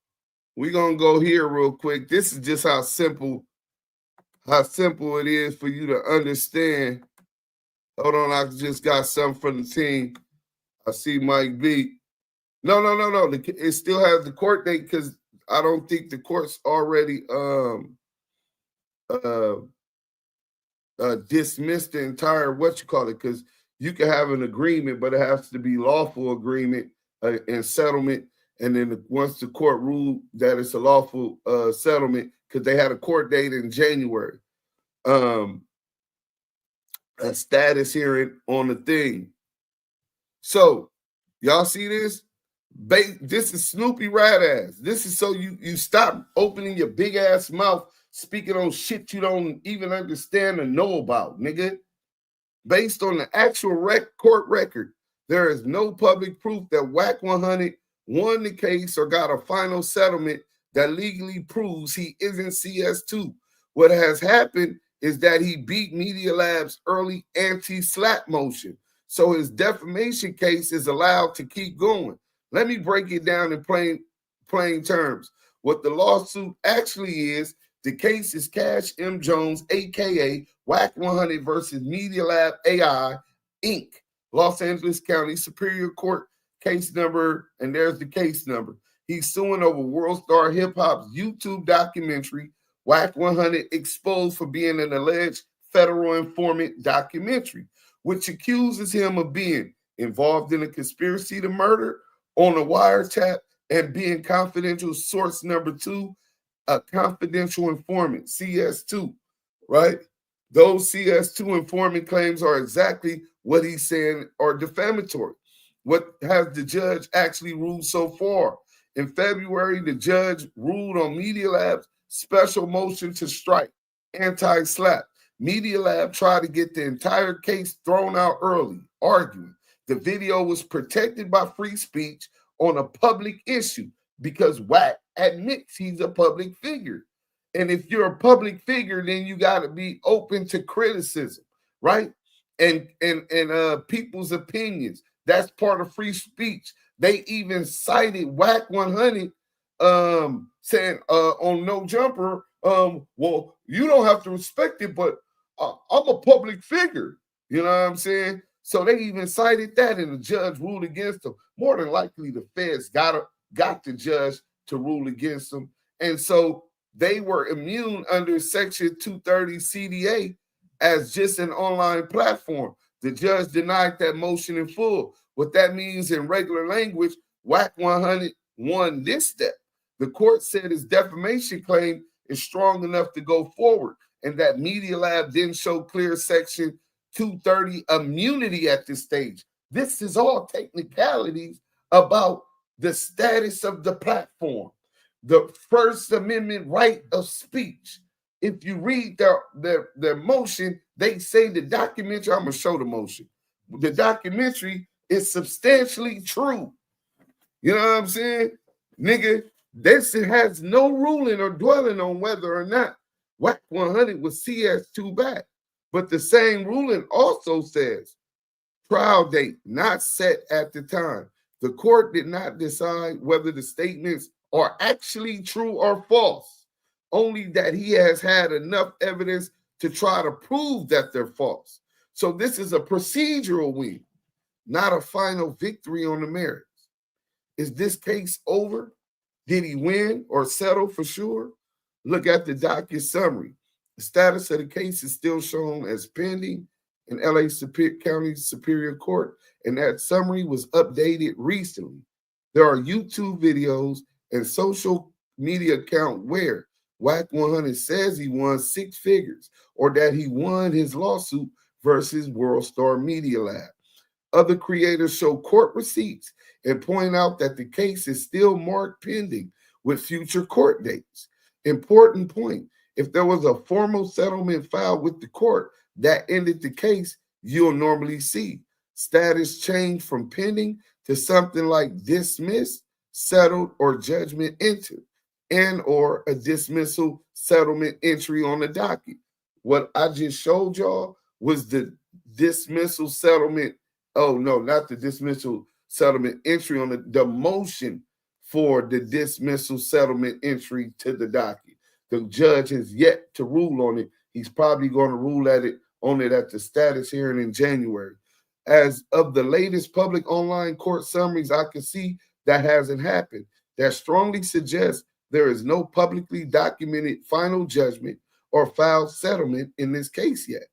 S2: we're gonna go here real quick. This is just how simple it is for you to understand. Hold on, I just got something from the team. I see Mike B. No. It still has the court date because I don't think the court's already dismissed the entire because you can have an agreement, but it has to be lawful agreement and settlement. And then once the court ruled that it's a lawful settlement, because they had a court date in January, a status hearing on the thing. So y'all see this? This is Snoopy Badazz. This is so you stop opening your big ass mouth, speaking on shit you don't even understand or know about, nigga. Based on the actual court record, there is no public proof that Wack100 won the case or got a final settlement that legally proves he isn't CS2. What has happened is that he beat Media Lab's early anti-slap motion, so his defamation case is allowed to keep going. Let me break it down in plain terms. What the lawsuit actually is, the case is Cash M. Jones, a.k.a. Wack100 versus Media Lab AI, Inc., Los Angeles County Superior Court, case number, and there's the case number. He's suing over World Star Hip Hop's YouTube documentary, Wack100 Exposed for being an alleged federal informant documentary, which accuses him of being involved in a conspiracy to murder, on a wiretap, and being confidential source number 2, a confidential informant, CS2, right? Those CS2 informant claims are exactly what he's saying are defamatory. What has the judge actually ruled so far? In February, the judge ruled on Media Lab's special motion to strike, anti-slap. Media Lab tried to get the entire case thrown out early, arguing the video was protected by free speech on a public issue because Wack admits he's a public figure. And if you're a public figure, then you got to be open to criticism, right? And people's opinions. That's part of free speech. They even cited Wack100 saying on No Jumper, well, you don't have to respect it, but I'm a public figure. You know what I'm saying? So they even cited that, and the judge ruled against them. More than likely, the feds got the judge to rule against them. And so they were immune under Section 230 CDA as just an online platform. The judge denied that motion in full. What that means in regular language, Wack100 won this step. The court said his defamation claim is strong enough to go forward, and that Media Lab didn't show clear Section 230 immunity at this stage. This is all technicalities about the status of the platform, the First Amendment right of speech. If you read their motion, they say the documentary, I'm going to show the motion. The documentary is substantially true. You know what I'm saying? Nigga, this has no ruling or dwelling on whether or not Wack100 was CS2 back. But the same ruling also says trial date not set at the time. The court did not decide whether the statements are actually true or false, only that he has had enough evidence to try to prove that they're false. So this is a procedural win, not a final victory on the merits. Is this case over? Did he win or settle for sure? Look at the docket summary. The status of the case is still shown as pending in LA County Superior Court, and that summary was updated recently. There are YouTube videos and social media account where Wack100 says he won 6 figures or that he won his lawsuit versus World Star Media Lab. Other creators show court receipts and point out that the case is still marked pending with future court dates. Important point, if there was a formal settlement filed with the court that ended the case, you'll normally see status change from pending to something like dismissed, settled, or judgment entered, and or a dismissal settlement entry on the docket. What I just showed y'all was the dismissal settlement. Oh, no, not the dismissal settlement entry on the motion for the dismissal settlement entry to the docket. The judge has yet to rule on it. He's probably going to rule on it at the status hearing in January. As of the latest public online court summaries, I can see that hasn't happened. That strongly suggests there is no publicly documented final judgment or filed settlement in this case yet.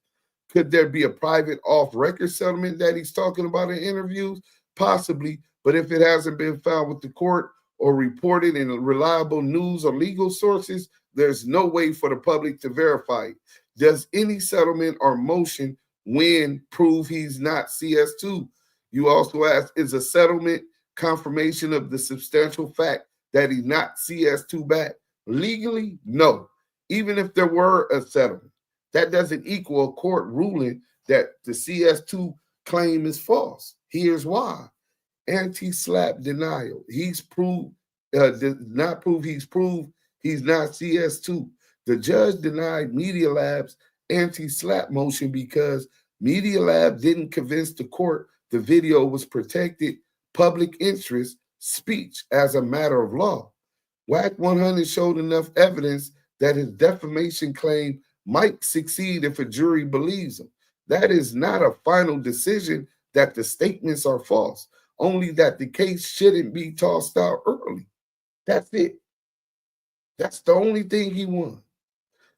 S2: Could there be a private off-record settlement that he's talking about in interviews? Possibly, but if it hasn't been filed with the court or reported in reliable news or legal sources, there's no way for the public to verify it. Does any settlement or motion win prove he's not CS2? You also ask, is a settlement confirmation of the substantial fact that he's not CS2 back? Legally, no. Even if there were a settlement, that doesn't equal a court ruling that the CS2 claim is false. Here's why. Anti-slap denial. He's proved, he's proved he's not CS2. The judge denied Media Lab's anti-slap motion because Media Lab didn't convince the court the video was protected public interest speech as a matter of law. Wack100 showed enough evidence that his defamation claim might succeed if a jury believes him. That is not a final decision that the statements are false, only that the case shouldn't be tossed out early. That's it. That's the only thing he won.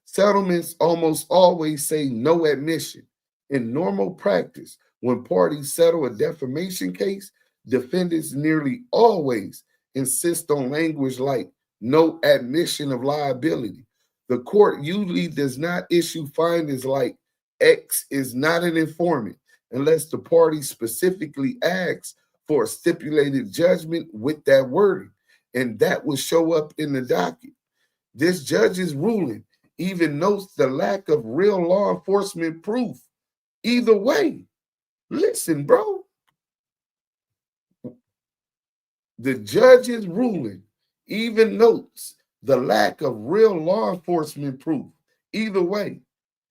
S2: Settlements almost always say no admission. In normal practice, when parties settle a defamation case, defendants nearly always insist on language like no admission of liability. The court usually does not issue findings like X is not an informant unless the party specifically asks for a stipulated judgment with that wording, and that will show up in the docket. This judge's ruling even notes the lack of real law enforcement proof. Either way, listen, bro. The judge's ruling even notes the lack of real law enforcement proof. Either way,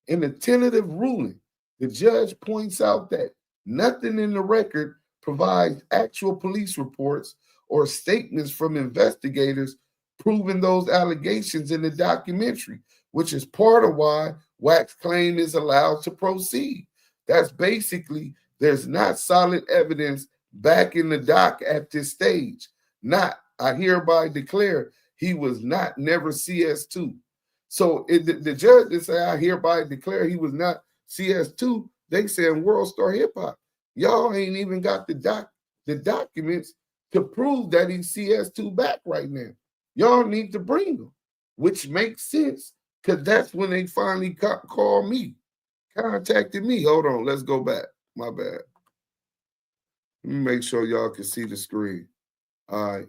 S2: in the tentative ruling, the judge points out that nothing in the record provides actual police reports or statements from investigators proving those allegations in the documentary, which is part of why Wack's claim is allowed to proceed. That's basically, there's not solid evidence back in the dock at this stage. Not, I hereby declare he was not never CS2. So the judge did say, I hereby declare he was not CS2. They saying World Star Hip Hop. Y'all ain't even got the documents to prove that he's CS2 back right now. Y'all need to bring them, which makes sense because that's when they finally called me, contacted me. Hold on, let's go back. My bad. Let me make sure y'all can see the screen. All right.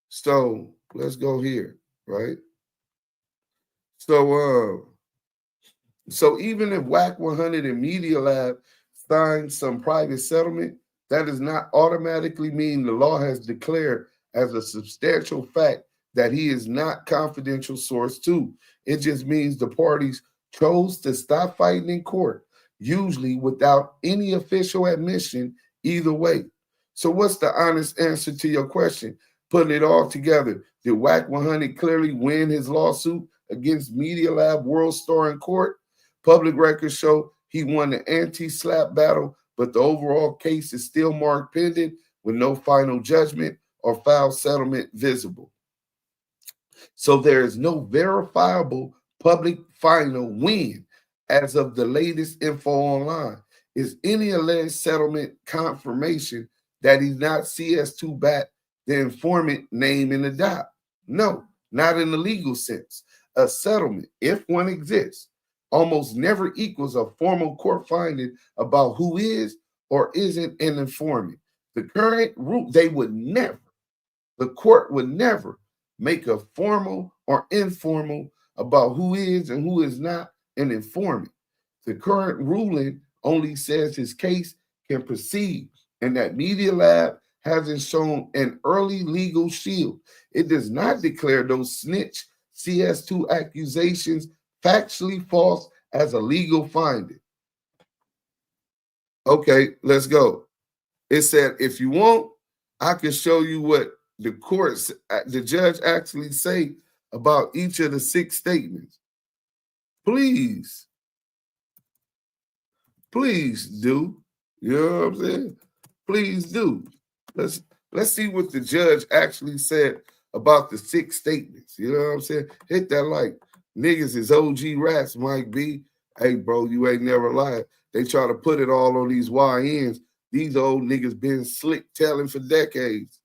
S2: So let's go here, right? So even if Wack100 and Media Lab signed some private settlement, that does not automatically mean the law has declared as a substantial fact that he is not confidential source 2. It just means the parties chose to stop fighting in court, usually without any official admission either way. So what's the honest answer to your question? Putting it all together, did Wack100 clearly win his lawsuit against Media Lab World Star in court? Public records show he won the anti-slap battle, but the overall case is still marked pending with no final judgment or file settlement visible. So there is no verifiable public final win as of the latest info online. Is any alleged settlement confirmation that he's not CS2 Bat, the informant name in the doc? No, not in the legal sense. A settlement, if one exists, almost never equals a formal court finding about who is or isn't an informant. The current rule, the court would never make a formal or informal about who is and who is not an informant. The current ruling only says his case can proceed and that Media Lab hasn't shown an early legal shield. It does not declare those snitch CS2 accusations factually false as a legal finding. Okay, let's go. It said, if you want, I can show you what the judge actually say about each of the 6 statements. Please do. You know what I'm saying? Please do. Let's see what the judge actually said about the 6 statements. You know what I'm saying? Hit that like. Niggas is OG rats, Mike B. Hey, bro, you ain't never lied. They try to put it all on these YNs. These old niggas been slick telling for decades.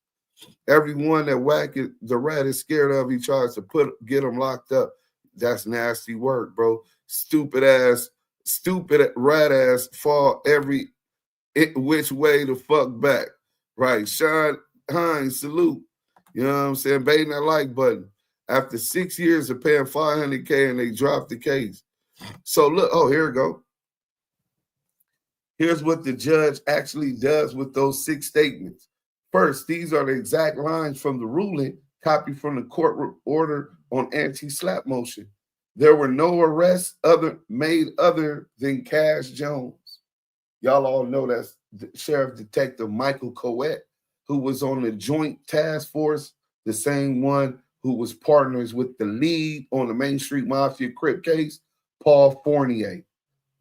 S2: Everyone that the rat is scared of, he tries to get them locked up. That's nasty work, bro. Stupid rat ass fall every which way the fuck back. Right. Sean Hines, salute. You know what I'm saying? Baiting that like button. After 6 years of paying $500K and they dropped the case. So look, here we go. Here's what the judge actually does with those 6 statements. First, these are the exact lines from the ruling, copied from the court order on anti-slap motion. There were no arrests made other than Cash Jones. Y'all all know that's Sheriff Detective Michael Coet, who was on the Joint Task Force, the same one who was partners with the lead on the Main Street Mafia Crip case, Paul Fournier.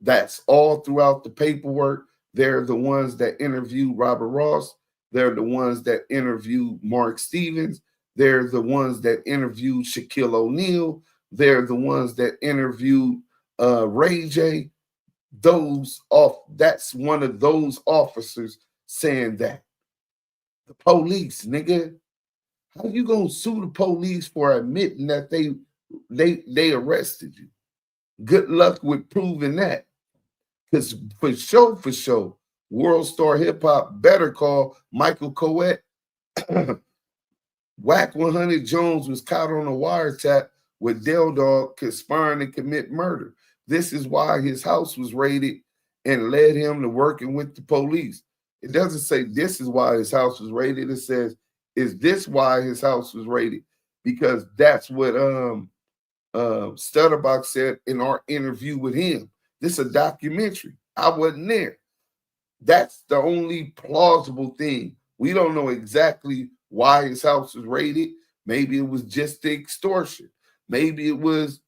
S2: That's all throughout the paperwork. They're the ones that interviewed Robert Ross. They're the ones that interviewed Mark Stevens. They're the ones that interviewed Shaquille O'Neal. They're the ones that interviewed Ray J. That's one of those officers saying that. The police, nigga. How you gonna sue the police for admitting that they arrested you? Good luck with proving that. Because for sure, World Star Hip Hop better call Michael Coet. Wack100 Jones was caught on a wiretap with Del Dog conspiring to commit murder. This is why his house was raided and led him to working with the police. It doesn't say this is why his house was raided. It says, is this why his house was raided? Because that's what Stutterbox said in our interview with him. This is a documentary. I wasn't there. That's the only plausible thing. We don't know exactly why his house was raided. Maybe it was just the extortion. Maybe it was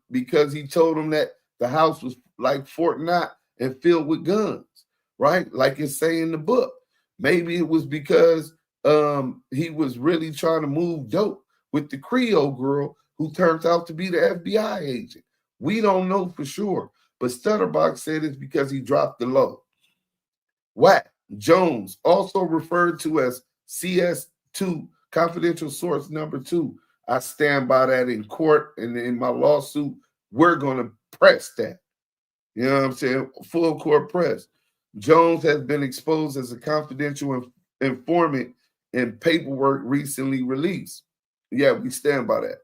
S2: because he told him that the house was like Fort Knott and filled with guns, right? Like it's saying in the book. Maybe it was because he was really trying to move dope with the Creole girl who turns out to be the FBI agent. We don't know for sure, but Stutterbox said it's because he dropped the low. Wack Jones, also referred to as CS2, confidential source number 2. I stand by that in court and in my lawsuit. We're going to press that. You know what I'm saying? Full court press. Jones has been exposed as a confidential informant in paperwork recently released. Yeah, we stand by that.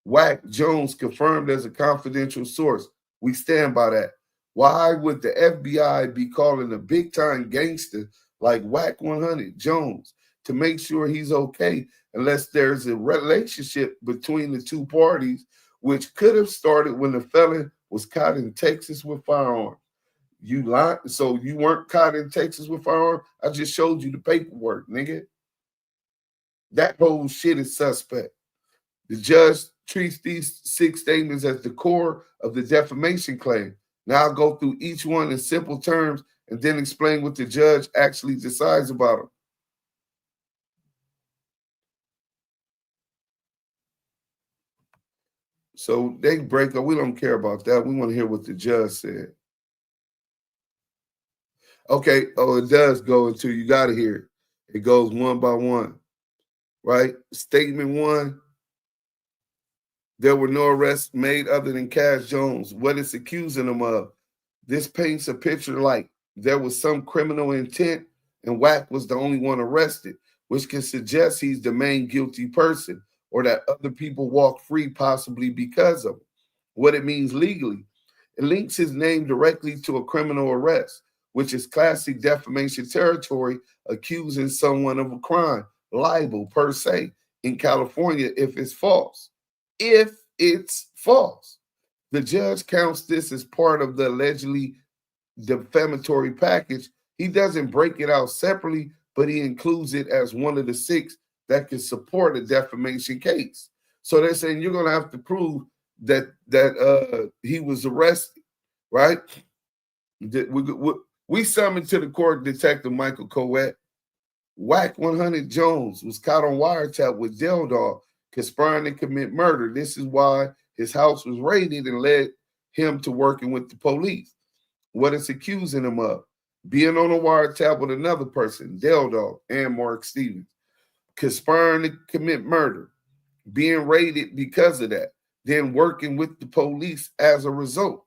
S2: Wack Jones confirmed as a confidential source. We stand by that. Why would the FBI be calling a big-time gangster like Wack100 Jones to make sure he's okay unless there's a relationship between the two parties, which could have started when the felon was caught in Texas with firearms? You lied, so you weren't caught in Texas with firearms? I just showed you the paperwork, nigga. That whole shit is suspect. The judge treats these 6 statements as the core of the defamation claim. Now I'll go through each one in simple terms and then explain what the judge actually decides about them. So they break up. We don't care about that. We want to hear what the judge said. Okay. Oh, it does go into, you got to hear it. It goes one by one, right? Statement one, there were no arrests made other than Cash Jones. What it's accusing him of? This paints a picture like there was some criminal intent and Wack was the only one arrested, which can suggest he's the main guilty person or that other people walk free possibly because of him. What it means legally, it links his name directly to a criminal arrest, which is classic defamation territory, accusing someone of a crime, libel per se, in California if it's false. If it's false. The judge counts this as part of the allegedly defamatory package. He doesn't break it out separately, but he includes it as one of the 6 that can support a defamation case. So they're saying you're going to have to prove that he was arrested, right? We summoned to the court Detective Michael Coet. Wack100 Jones was caught on wiretap with Del Dog, conspiring to commit murder. This is why his house was raided and led him to working with the police. What it's accusing him of? Being on a wiretap with another person, Del Dog and Mark Stevens. Conspiring to commit murder. Being raided because of that. Then working with the police as a result.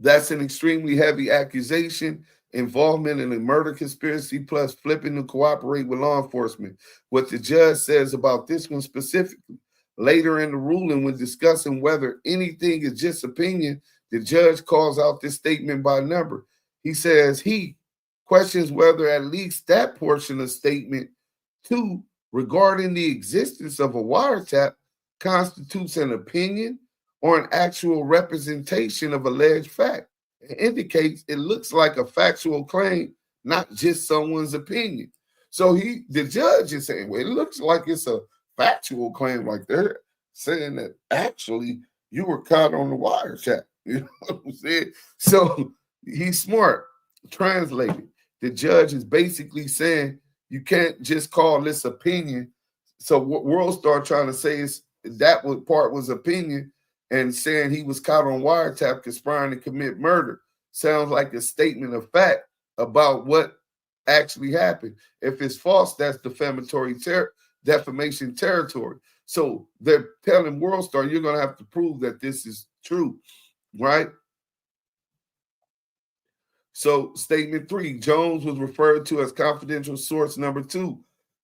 S2: That's an extremely heavy accusation. Involvement in a murder conspiracy plus flipping to cooperate with law enforcement. What the judge says about this one specifically. Later in the ruling, when discussing whether anything is just opinion, the judge calls out this statement by number. He says he questions whether at least that portion of statement 2 regarding the existence of a wiretap constitutes an opinion or an actual representation of alleged fact. It indicates it looks like a factual claim, not just someone's opinion. So the judge is saying, well, it looks like it's a factual claim, like they're saying that actually you were caught on the wiretap. You know what I'm saying? So he's smart. Translated. The judge is basically saying you can't just call this opinion. So what WorldStar trying to say is that part was opinion, and saying he was caught on wiretap conspiring to commit murder sounds like a statement of fact about what actually happened. If it's false, that's defamation territory. So they're telling WorldStar, you're going to have to prove that this is true, right? So statement 3, Jones was referred to as confidential source number 2.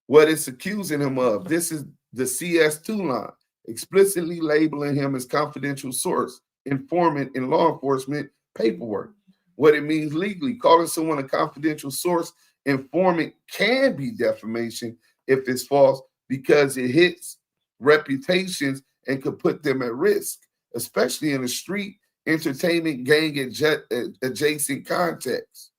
S2: What it's accusing him of, this is the CS2 line, explicitly labeling him as confidential source, informant in law enforcement paperwork. What it means legally, calling someone a confidential source, informant can be defamation if it's false because it hits reputations and could put them at risk, especially in a street, entertainment, gang adjacent context.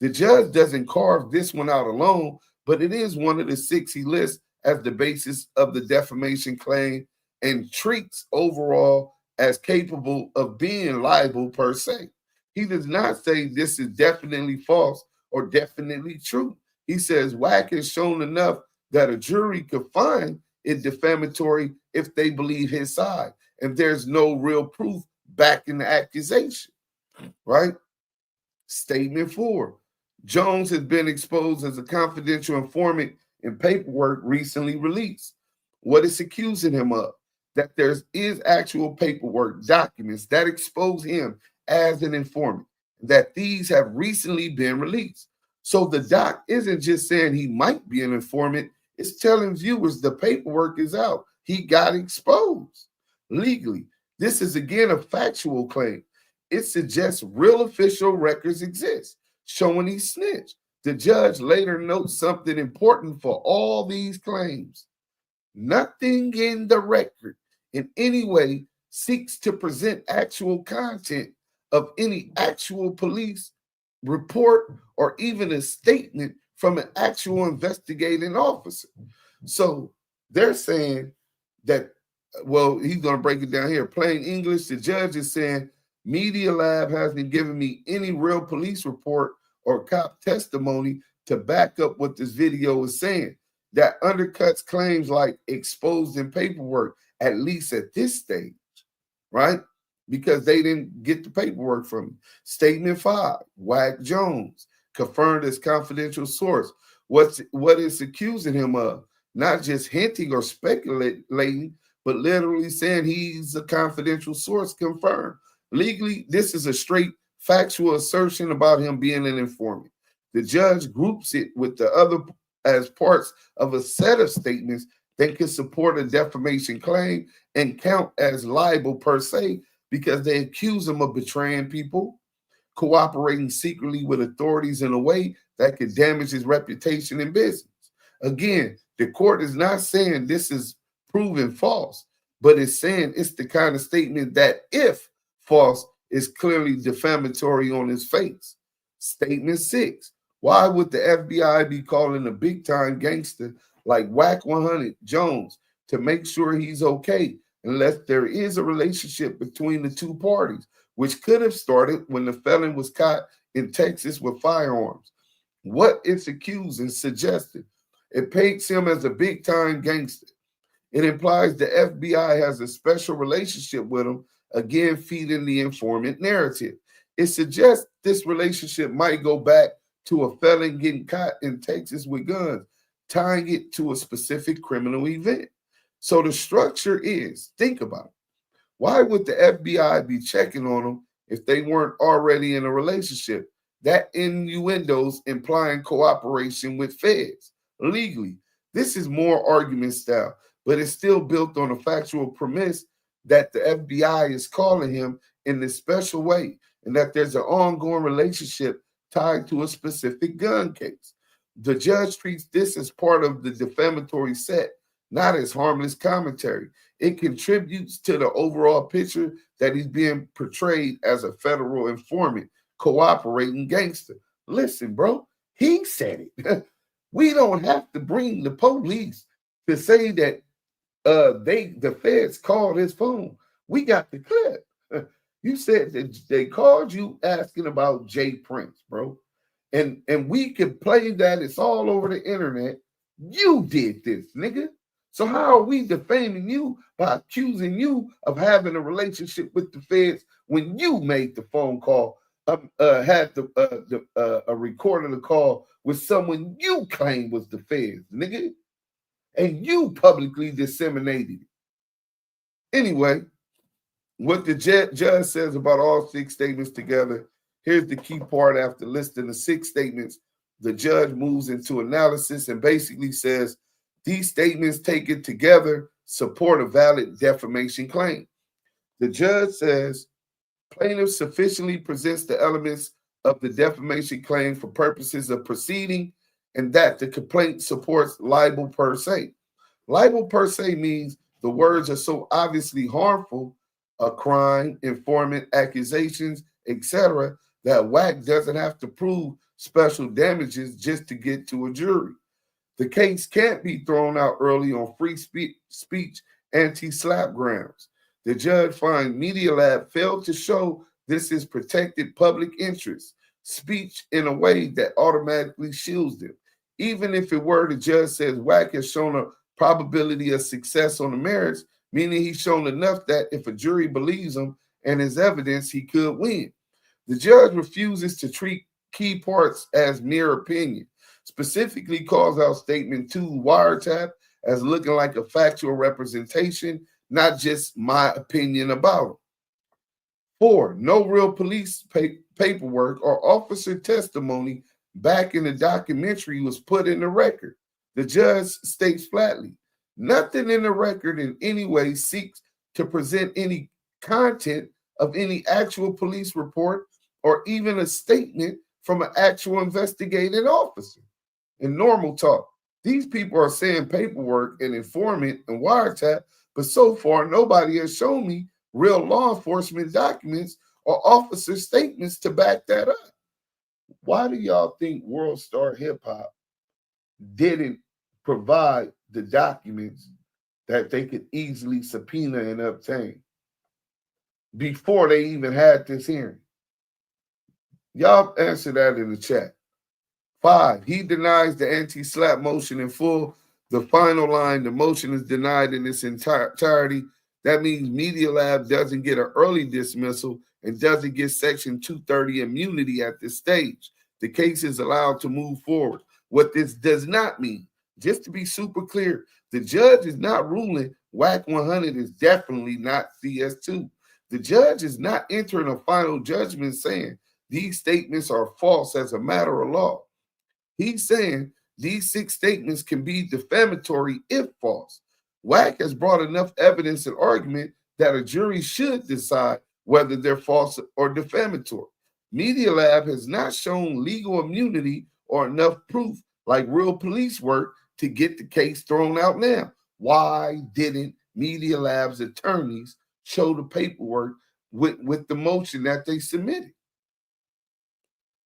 S2: The judge doesn't carve this one out alone, but it is one of the 6 he lists as the basis of the defamation claim and treats overall as capable of being liable per se. He does not say this is definitely false or definitely true. He says Wack has shown enough that a jury could find it defamatory if they believe his side, and there's no real proof backing the accusation, right? Statement 4, Jones has been exposed as a confidential informant in paperwork recently released. What it's accusing him of? That there is actual paperwork, documents that expose him as an informant, that these have recently been released. So the doc isn't just saying he might be an informant, it's telling viewers the paperwork is out. He got exposed legally. This is again a factual claim. It suggests real official records exist, showing he snitched. The judge later notes something important for all these claims. Nothing in the record in any way seeks to present actual content of any actual police report or even a statement from an actual investigating officer. So they're saying that, well, he's going to break it down here. Plain English, the judge is saying Media Lab hasn't given me any real police report or cop testimony to back up what this video is saying. That undercuts claims like exposed in paperwork at least at this stage, right? Because they didn't get the paperwork from him. Statement 5, Wack Jones, confirmed as confidential source. What is accusing him of? Not just hinting or speculating, but literally saying he's a confidential source confirmed. Legally, this is a straight factual assertion about him being an informant. The judge groups it with the other as parts of a set of statements that can support a defamation claim and count as libel per se, because they accuse him of betraying people, cooperating secretly with authorities in a way that could damage his reputation in business. Again, the court is not saying this is proven false, but it's saying it's the kind of statement that, if false, is clearly defamatory on its face. Statement 6. Why would the FBI be calling a big-time gangster like Wack100 Jones to make sure he's okay, unless there is a relationship between the two parties, which could have started when the felon was caught in Texas with firearms? What it's accusing suggested. It paints him as a big-time gangster. It implies the FBI has a special relationship with him, again feeding the informant narrative. It suggests this relationship might go back to a felon getting caught in Texas with guns, tying it to a specific criminal event. So the structure is, think about it. Why would the FBI be checking on them if they weren't already in a relationship? That innuendo's implying cooperation with feds legally. This is more argument style, but it's still built on a factual premise that the FBI is calling him in this special way and that there's an ongoing relationship tied to a specific gun case. The judge treats this as part of the defamatory set, not as harmless commentary. It contributes to the overall picture that he's being portrayed as a federal informant, cooperating gangster. Listen, bro, he said it. We don't have to bring the police to say that the feds called his phone. We got the clip. You said that they called you asking about Jay Prince, bro. And we could play that. It's all over the internet. You did this, nigga. So how are we defaming you by accusing you of having a relationship with the feds when you made the phone call, had a recording the call with someone you claim was the feds, nigga? And you publicly disseminated it. Anyway, what the judge says about all 6 statements together, here's the key part. After listing the 6 statements, the judge moves into analysis and basically says these statements taken together support a valid defamation claim. The judge says plaintiff sufficiently presents the elements of the defamation claim for purposes of proceeding, and that the complaint supports libel per se. Libel per se means the words are so obviously harmful, a crime, informant, accusations, etc., that Wack doesn't have to prove special damages just to get to a jury. The case can't be thrown out early on free speech anti-slap grounds. The judge finds Media Lab failed to show this is protected public interest, speech in a way that automatically shields them. Even if it were, the judge says Wack has shown a probability of success on the merits, meaning he's shown enough that if a jury believes him and his evidence, he could win. The judge refuses to treat key parts as mere opinion, specifically calls out statement 2, wiretap, as looking like a factual representation, not just my opinion about him. 4, no real police paperwork or officer testimony back in the documentary was put in the record. The judge states flatly, nothing in the record in any way seeks to present any content of any actual police report or even a statement from an actual investigating officer. In normal talk, these people are saying paperwork and informant and wiretap, but so far nobody has shown me real law enforcement documents or officer statements to back that up. Why do y'all think World Star Hip Hop didn't provide the documents that they could easily subpoena and obtain before they even had this hearing? Y'all answer that in the chat. 5, he denies the anti-slap motion in full, The final line, the motion is denied in its entirety. That means Media Lab doesn't get an early dismissal and doesn't get Section 230 immunity at this stage. The case is allowed to move forward. What this does not mean, just to be super clear, the judge is not ruling Wack100 is definitely not CS2. The judge is not entering a final judgment saying these statements are false as a matter of law. He's saying these 6 statements can be defamatory if false. Wack has brought enough evidence and argument that a jury should decide whether they're false or defamatory. Media Lab has not shown legal immunity or enough proof like real police work to get the case thrown out now. Why didn't Media Lab's attorneys show the paperwork with the motion that they submitted?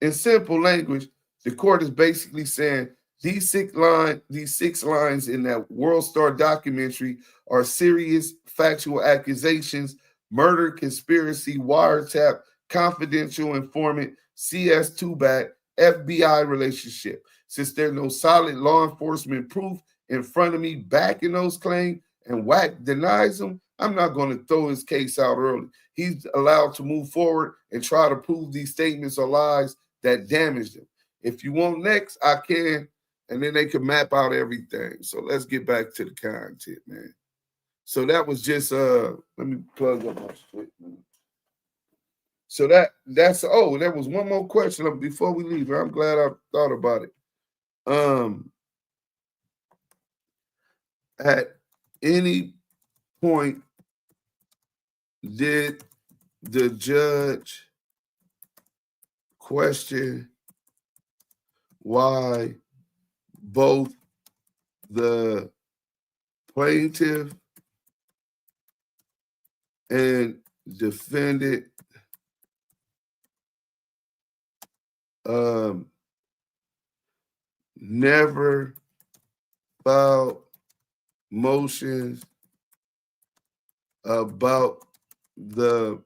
S2: In simple language, the court is basically saying these 6 lines in that World Star documentary are serious factual accusations: murder, conspiracy, wiretap, confidential informant, CS2 back, FBI relationship. Since there's no solid law enforcement proof in front of me backing those claims and Wack denies them, I'm not going to throw his case out early. He's allowed to move forward and try to prove these statements are lies that damage them. If you want next, I can, and then they can map out everything. So let's get back to the content, man. So that was just let me plug up my shit, man. So that's there was one more question before we leave. I'm glad I thought about it. At any point did the judge question why both the plaintiff and defendant never filed motions about the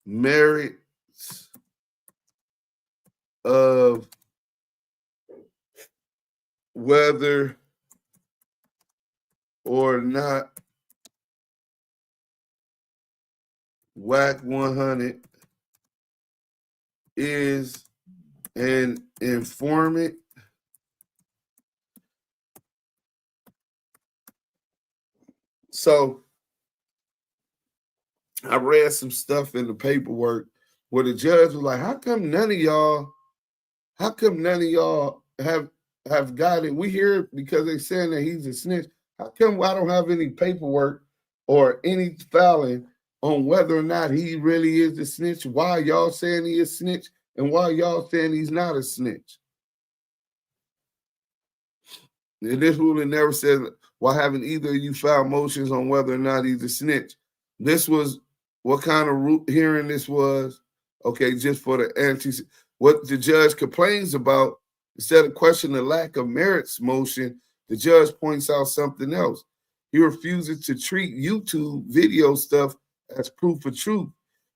S2: merits of whether or not Wack100 is an informant? So I read some stuff in the paperwork where the judge was like, how come none of y'all have got it? We hear it because they're saying that he's a snitch. How come I don't have any paperwork or any filing on whether or not he really is the snitch? Why y'all saying he is a snitch and why y'all saying he's not a snitch? And this ruling never says why haven't either of you filed motions on whether or not he's a snitch. This was what kind of hearing this was. Okay, just for the what the judge complains about, instead of questioning the lack of merits motion, the judge points out something else. He refuses to treat YouTube video stuff as proof of truth.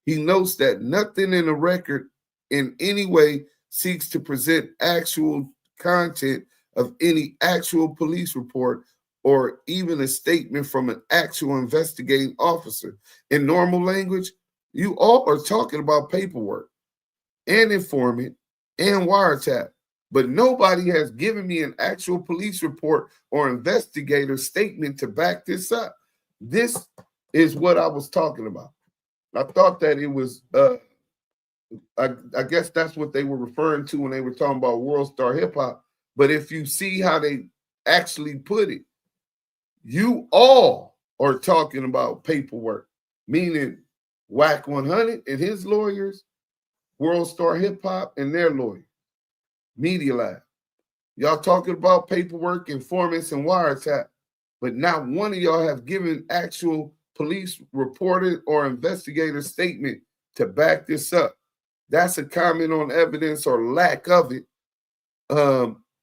S2: He notes that nothing in the record in any way seeks to present actual content of any actual police report or even a statement from an actual investigating officer. In normal language, you all are talking about paperwork and informant and wiretap, but nobody has given me an actual police report or investigator statement to back this up. This is what I was talking about. I thought that it was, I guess that's what they were referring to when they were talking about World Star Hip Hop. But if you see how they actually put it, you all are talking about paperwork, meaning Wack100 and his lawyers, World Star Hip Hop and their lawyers, Media Lab. Y'all talking about paperwork, informants, and wiretap, but not one of y'all have given actual police reported or investigator statement to back this up. That's a comment on evidence or lack of it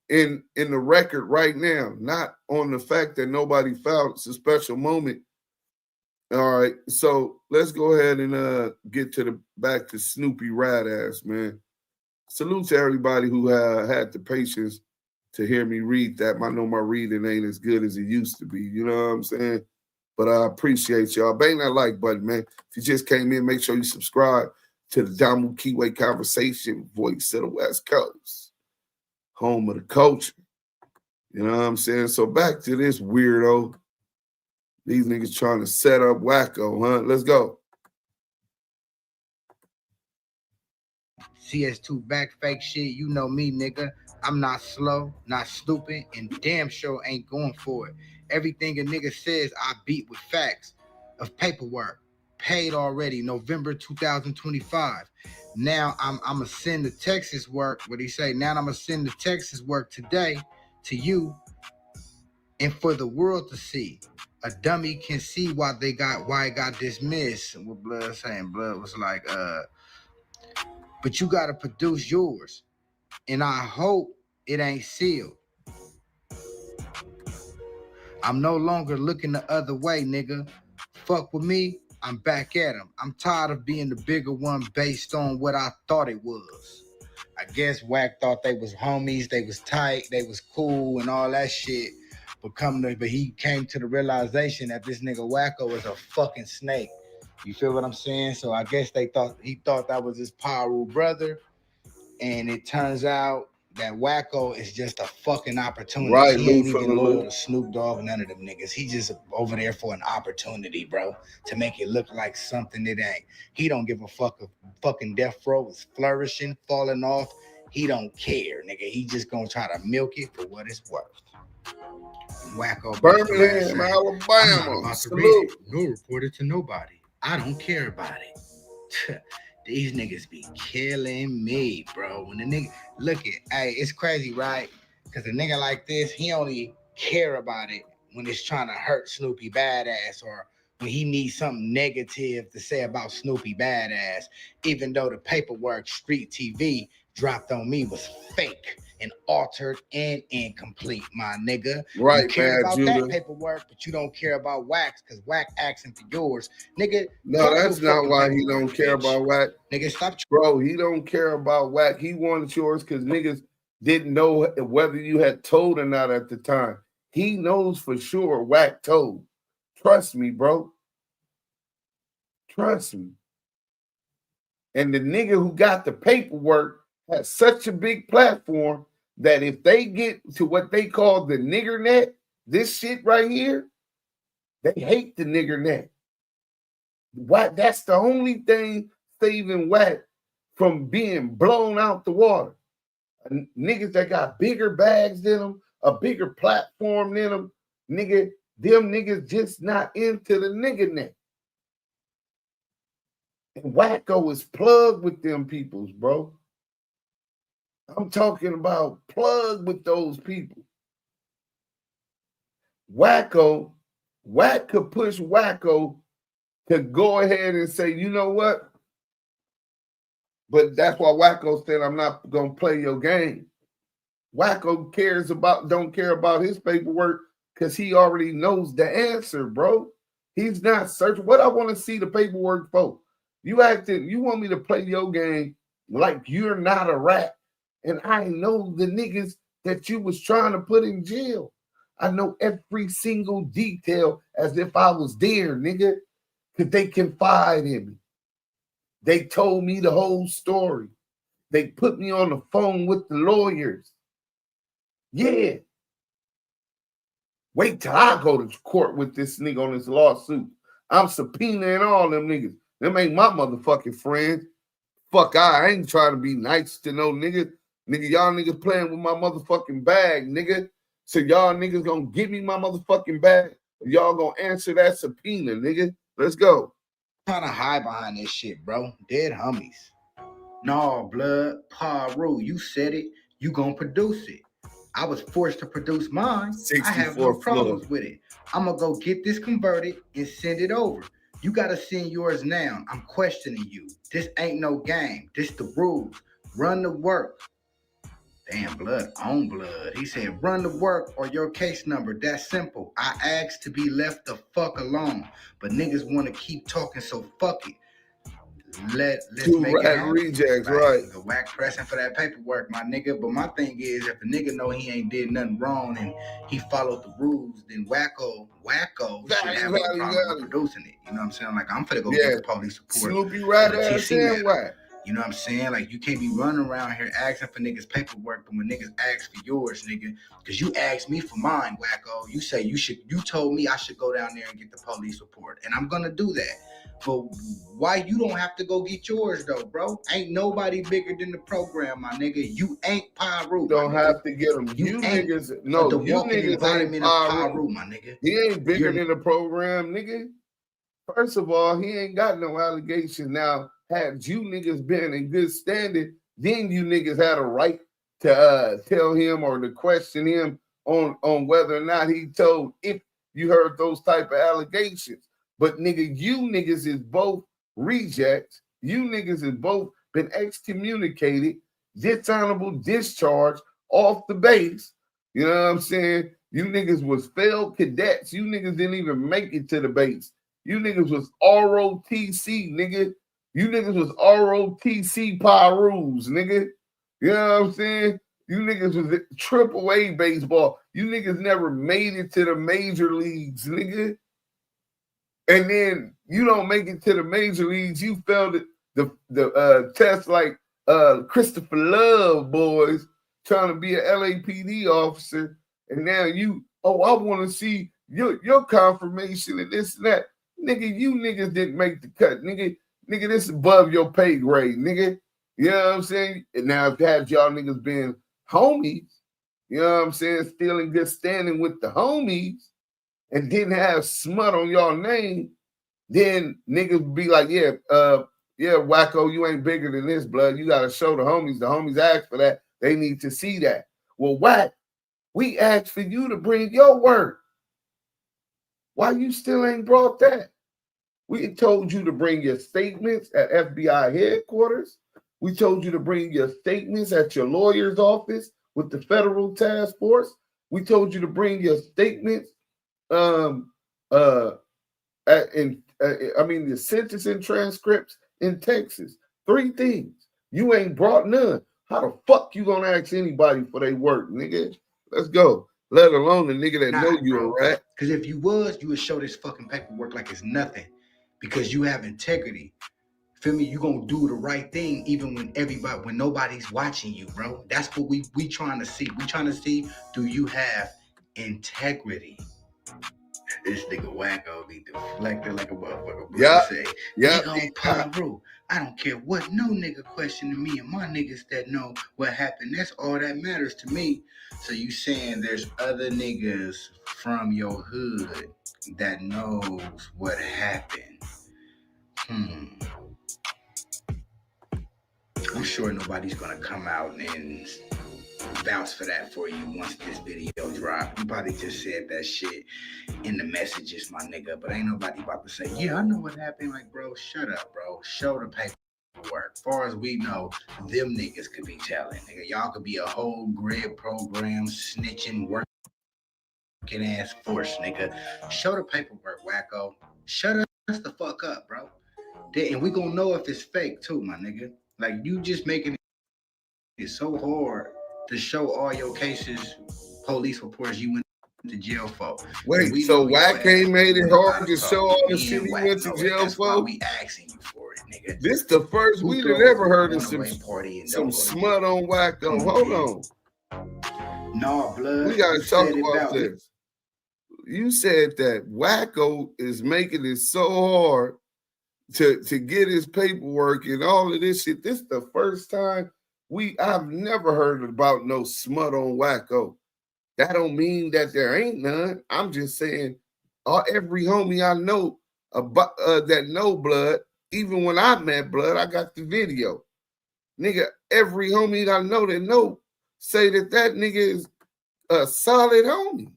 S2: in the record right now, not on the fact that nobody filed. It's a special moment. All right, so let's go ahead and get back to Snoopy Badazz, man. Salute to everybody who had the patience to hear me read that. I know my reading ain't as good as it used to be. You know what I'm saying? But I appreciate y'all. Bang that like button, man. If you just came in, make sure you subscribe to the Damu Kiwe Conversation, voice of the West Coast, home of the culture. You know what I'm saying? So back to this weirdo. These niggas trying to set up Wacko, huh? Let's go.
S3: CS2 back fake shit. You know me, nigga. I'm not slow, not stupid, and damn sure ain't going for it. Everything a nigga says, I beat with facts of paperwork. Paid already, November 2025. Now I'm going to send the Texas work. What he say? Now I'm going to send the Texas work today to you and for the world to see. A dummy can see why it got dismissed. What Blood saying? Blood was like, but you got to produce yours. And I hope it ain't sealed. I'm no longer looking the other way, nigga. Fuck with me, I'm back at him. I'm tired of being the bigger one based on what I thought it was. I guess Wack thought they was homies, they was tight, they was cool and all that shit. But he came to the realization that this nigga Wacko was a fucking snake. You feel what I'm saying? So I guess he thought that was his Piru brother. And it turns out that Wacko is just a fucking opportunity.
S2: Right,
S3: he ain't even loyal to Snoop Dogg, none of them niggas. He just over there for an opportunity, bro, to make it look like something it ain't. He don't give a fuck if fucking death row is flourishing, falling off. He don't care, nigga. He just gonna try to milk it for what it's worth. Wacko,
S2: Birmingham, Alabama.
S3: I'm not about to read it. No report it to nobody. I don't care about it. These niggas be killing me, bro. When the nigga, look it, hey, it's crazy, right? Because a nigga like this, he only care about it when it's trying to hurt Snoopy Badazz or when he needs something negative to say about Snoopy Badazz, even though the paperwork Street TV dropped on me was fake and altered and incomplete, my nigga.
S2: Right,
S3: you care about
S2: Judah.
S3: that paperwork, but you don't care about Wax because Wack asking for yours, nigga.
S2: No, that's not why he don't care about Wack.
S3: Nigga, stop.
S2: Bro, he don't care about Wack. He wanted yours because niggas didn't know whether you had told or not at the time. He knows for sure Wack told. Trust me, bro. Trust me. And the nigga who got the paperwork has such a big platform that if they get to what they call the nigger net, this shit right here, they hate the nigger net. What? That's the only thing saving Wack from being blown out the water. Niggas that got bigger bags than them, a bigger platform than them, nigga, them niggas just not into the nigger net. And Wacko is plugged with them peoples, bro. I'm talking about plug with those people. Wack could push Wacko to go ahead and say, you know what? But that's why Wacko said, I'm not going to play your game. Wacko don't care about his paperwork because he already knows the answer, bro. He's not searching. What I want to see the paperwork for? You want me to play your game like you're not a rat. And I know the niggas that you was trying to put in jail. I know every single detail as if I was there, nigga, because they confide in me. They told me the whole story. They put me on the phone with the lawyers. Yeah. Wait till I go to court with this nigga on this lawsuit. I'm subpoenaing all them niggas. Them ain't my motherfucking friends. Fuck, I ain't trying to be nice to no niggas. Nigga, y'all niggas playing with my motherfucking bag, nigga. So y'all niggas gonna give me my motherfucking bag. Y'all gonna answer that subpoena, nigga. Let's go.
S3: Trying to hide behind this shit, bro. Dead homies. No, blood, Piru, you said it. You gonna produce it. I was forced to produce mine. I have no problems with it. I'm gonna go get this converted and send it over. You gotta send yours now. I'm questioning you. This ain't no game. This the rules. Run the work. Damn, blood on blood. He said, run the work or your case number. That's simple. I asked to be left the fuck alone. But niggas want to keep talking, so fuck it.
S5: let's
S2: Two
S5: make it
S2: rat
S5: happen.
S2: rejects,
S5: Like,
S2: right?
S5: the Wack pressing for that paperwork, my nigga. But my thing is, if a nigga know he ain't did nothing wrong and he followed the rules, then Wacko should have no problem with producing it. You know what I'm saying? Like, I'm finna go get the police report.
S2: Snoopy rat ass and Wack.
S5: You know what I'm saying? Like, you can't be running around here asking for niggas paperwork, but when niggas ask for yours, nigga, because you asked me for mine, Wacko. You say you told me I should go down there and get the police report, and I'm gonna do that. But why you don't have to go get yours though, bro? Ain't nobody bigger than the program, my nigga. You ain't Piru.
S2: Don't have to get them. You niggas, no,
S5: the
S2: you
S5: walking
S2: niggas
S5: environment
S2: ain't
S5: of Piru, my nigga.
S2: He ain't bigger than the program, nigga. First of all, he ain't got no allegation. Now, had you niggas been in good standing, then you niggas had a right to tell him or to question him on whether or not he told, if you heard those type of allegations. But nigga, you niggas is both rejects. You niggas is both been excommunicated, dishonorable discharge off the base. You know what I'm saying? You niggas was failed cadets. You niggas didn't even make it to the base. You niggas was ROTC, nigga. You niggas was ROTC Pirus, nigga. You know what I'm saying? You niggas was AAA baseball. You niggas never made it to the major leagues, nigga. And then you don't make it to the major leagues. You failed the test like Christopher Love boys trying to be an LAPD officer. And now I want to see your confirmation and this and that. Nigga, you niggas didn't make the cut. Nigga, this is above your pay grade, nigga. You know what I'm saying? And now if had y'all niggas been homies, you know what I'm saying, still in good standing with the homies and didn't have smut on y'all name, then niggas would be like, yeah, Wacko, you ain't bigger than this, blood. You got to show the homies. The homies asked for that. They need to see that. Well, Wack, we asked for you to bring your work. Why you still ain't brought that? We told you to bring your statements at FBI headquarters. We told you to bring your statements at your lawyer's office with the federal task force. We told you to bring your statements the sentencing transcripts in Texas. 3 things. You ain't brought none. How the fuck you gonna ask anybody for their work, nigga? Let's go. Let alone the nigga that know you a rat.
S5: Because if you would show this fucking paperwork like it's nothing. Because you have integrity. Feel me? You gonna do the right thing even when nobody's watching you, bro. That's what we trying to see. We trying to see, do you have integrity? This nigga Wacko be deflected like a motherfucker.
S2: Yeah.
S5: Nigga on Piru. I don't care what no nigga questioning me and my niggas that know what happened. That's all that matters to me. So you saying there's other niggas from your hood that knows what happened? I'm sure nobody's gonna come out and vouch for that for you once this video drops. You probably just said that shit in the messages, my nigga, but ain't nobody about to say, yeah, I know what happened. Like, bro, shut up, bro. Show the paperwork. As far as we know, them niggas could be telling, nigga. Y'all could be a whole grid program, snitching, working ass force, nigga. Show the paperwork, Wacko. Shut us the fuck up, bro. And we gonna know if it's fake too, my nigga. Like, you just making it so hard to show all your cases, police reports you went to jail for.
S2: Wait, so Wack ain't made it hard to show all the shit he went to jail
S5: for? That's why
S2: we
S5: asking you for it, nigga.
S2: This the first we done ever heard of some smut on Wacko. Hold on.
S5: No, blood.
S2: We gotta talk about this. You said that Wacko is making it so hard to get his paperwork and all of this shit. This is the first time I've never heard about no smut on Wacko. That don't mean that there ain't none. I'm just saying, every homie I know about that know blood, even when I met blood, I got the video. Nigga, every homie I know that know say that nigga is a solid homie.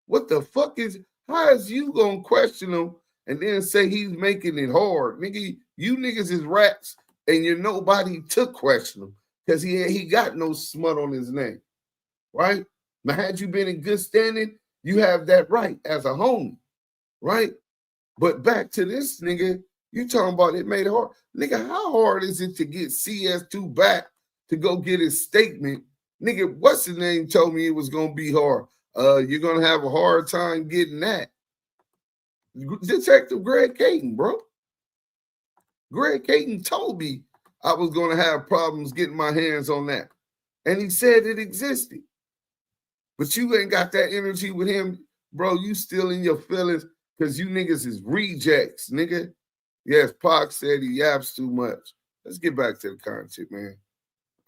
S2: What the fuck how is you gonna question him and then say he's making it hard? Nigga, you niggas is rats and nobody took question him because he got no smut on his name, right? Now, had you been in good standing, you have that right as a homie, right? But back to this nigga, You talking about it made it hard. Nigga, how hard is it to get CS2 back to go get his statement? Nigga, what's the name told me it was going to be hard. You're going to have a hard time getting that. Detective Greg Caton, bro. Greg Caton told me I was going to have problems getting my hands on that. And he said it existed. But you ain't got that energy with him, bro. You still in your feelings because you niggas is rejects, nigga. Yes, Pac said he yaps too much. Let's get back to the content, man.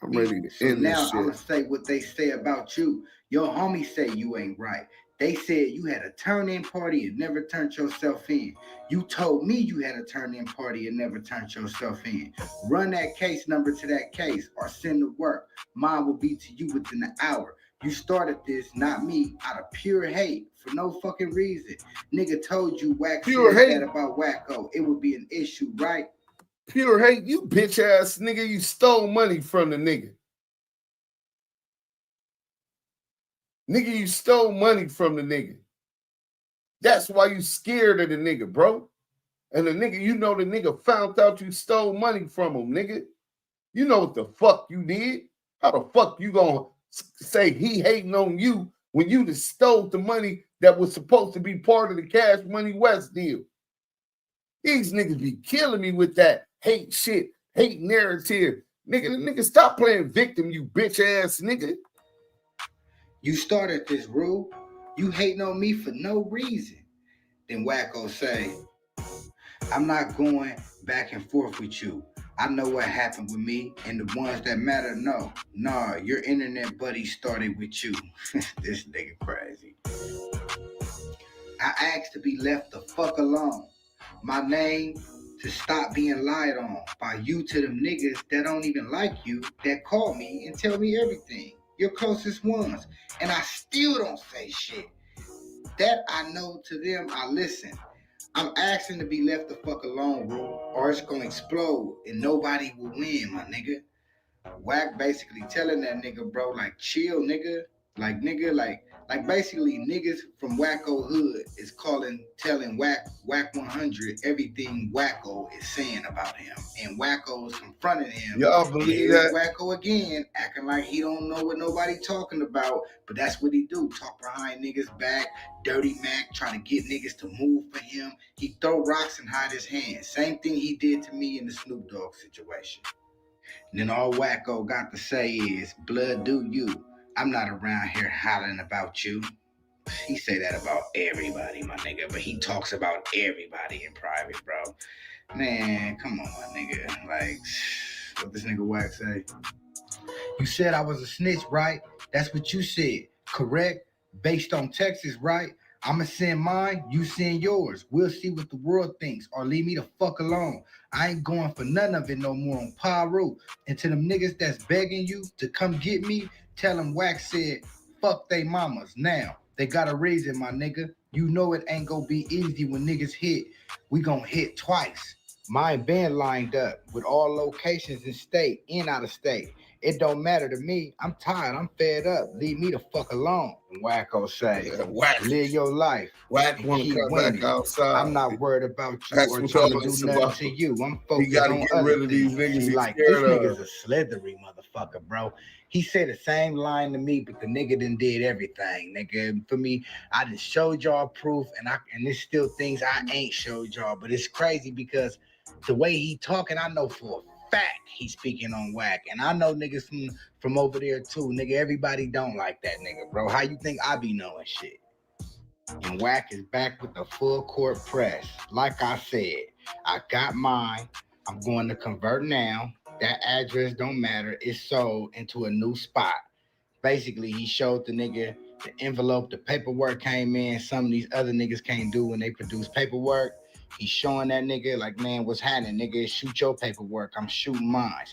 S2: I'm ready to end
S5: now
S2: this shit.
S5: I'm gonna say what they say about you. Your homies say you ain't right. They said you had a turn-in party and never turned yourself in. You told me you had a turn-in party and never turned yourself in. Run that case number to that case or send the work. Mine will be to you within an hour. You started this, not me, out of pure hate for no fucking reason. Nigga told you Wack said that about Wacko. It would be an issue, right?
S2: Pure hate, you bitch ass nigga. You stole money from the nigga. Nigga, you stole money from the nigga. That's why you scared of the nigga, bro. And the nigga, you know the nigga found out you stole money from him, nigga. You know what the fuck you did. How the fuck you gonna say he hating on you when you just stole the money that was supposed to be part of the Cash Money West deal? These niggas be killing me with that hate shit, hate narrative. Nigga, stop playing victim, you bitch ass nigga.
S5: You started this, Rue. You hating on me for no reason. Then Wacko say, I'm not going back and forth with you. I know what happened with me, and the ones that matter, no. Nah, your internet buddy started with you. This nigga crazy. I asked to be left the fuck alone. My name to stop being lied on by you to them niggas that don't even like you, that call me and tell me everything. Your closest ones. And I still don't say shit. That I know to them, I listen. I'm asking to be left the fuck alone, bro, or it's gonna explode and nobody will win, my nigga. Wack basically telling that nigga, bro, like chill, nigga. Like basically niggas from Wacko Hood is telling Wack100 everything Wacko is saying about him. And Wacko is confronting him.
S2: Y'all believe that?
S5: Wacko again, acting like he don't know what nobody talking about. But that's what he do. Talk behind niggas' back. Dirty Mac trying to get niggas to move for him. He throw rocks and hide his hands. Same thing he did to me in the Snoop Dogg situation. And then all Wacko got to say is, blood do you. I'm not around here hollering about you. He say that about everybody, my nigga, but he talks about everybody in private, bro. Man, come on, my nigga. Like, what this nigga Wack say? You said I was a snitch, right? That's what you said, correct? Based on Texas, right? I'ma send mine, you send yours. We'll see what the world thinks, or leave me the fuck alone. I ain't going for none of it no more on Piru. And to them niggas that's begging you to come get me, tell them Wack said, fuck they mamas. Now, they got a reason, my nigga. You know it ain't gonna be easy when niggas hit. We gonna hit twice. Mine been lined up with all locations in state and out of state. It don't matter to me. I'm tired. I'm fed up. Leave me the fuck alone. And Wacko say, live your life.
S2: Wack want to come back outside.
S5: I'm not worried about you or trying to do nothing to you. I'm focused on
S2: get
S5: other
S2: rid of these niggas.
S5: Like, this nigga's a slithery motherfucker, bro. He said the same line to me, but the nigga done did everything, nigga. For me, I just showed y'all proof, and there's still things I ain't showed y'all. But it's crazy because the way he talking, I know for a fact he's speaking on Wack. And I know niggas from over there too. Nigga, everybody don't like that nigga, bro. How you think I be knowing shit? And Wack is back with the full court press. Like I said, I got mine. I'm going to convert now. That address don't matter. It's sold into a new spot. Basically, he showed the nigga the envelope, the paperwork came in. Some of these other niggas can't do when they produce paperwork. He's showing that nigga like, man, what's happening? Nigga, shoot your paperwork. I'm shooting mine.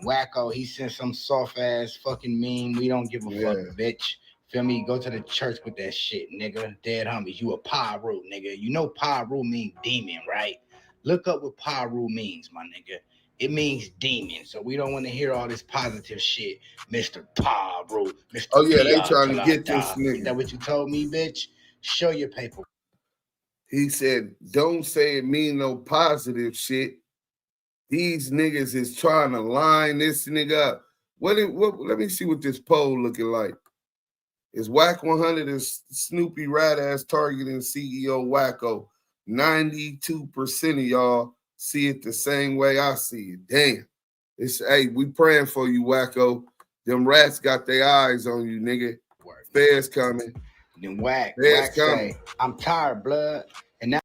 S5: Wacko, he sent some soft ass fucking meme. We don't give a fuck, bitch. Feel me? Go to the church with that shit, nigga. Dead homies. You a Piru, nigga. You know Piru means demon, right? Look up what Piru means, my nigga. It means demon. So we don't want to hear all this positive shit, Mr. Piru. Mr.
S2: Oh, yeah, they trying to get this nigga.
S5: Is that what you told me, bitch? Show your paperwork.
S2: He said, don't say it mean no positive shit. These niggas is trying to line this nigga up. What? Let me see what this poll looking like. Is Wack100 and Snoopy Badazz targeting CEO Wacko? 92% of y'all see it the same way I see it. Damn. Hey, we praying for you, Wacko. Them rats got their eyes on you, nigga. Feds coming.
S5: Then Wack
S2: coming.
S5: say, I'm tired, blood. And now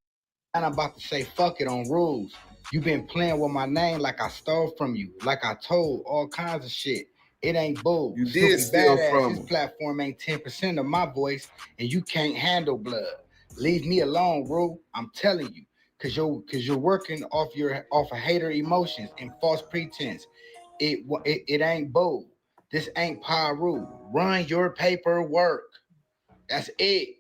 S5: I'm about to say fuck it on rules. You been playing with my name like I stole from you, like I told all kinds of shit. It ain't bull.
S2: You
S5: Snoopy
S2: did steal
S5: Badazz,
S2: from
S5: his
S2: him.
S5: platform ain't 10% of my voice, and you can't handle blood. Leave me alone, bro. I'm telling you, cause you're working off of hater emotions and false pretense. It ain't bull. This ain't Piru. Run your paperwork. That's it.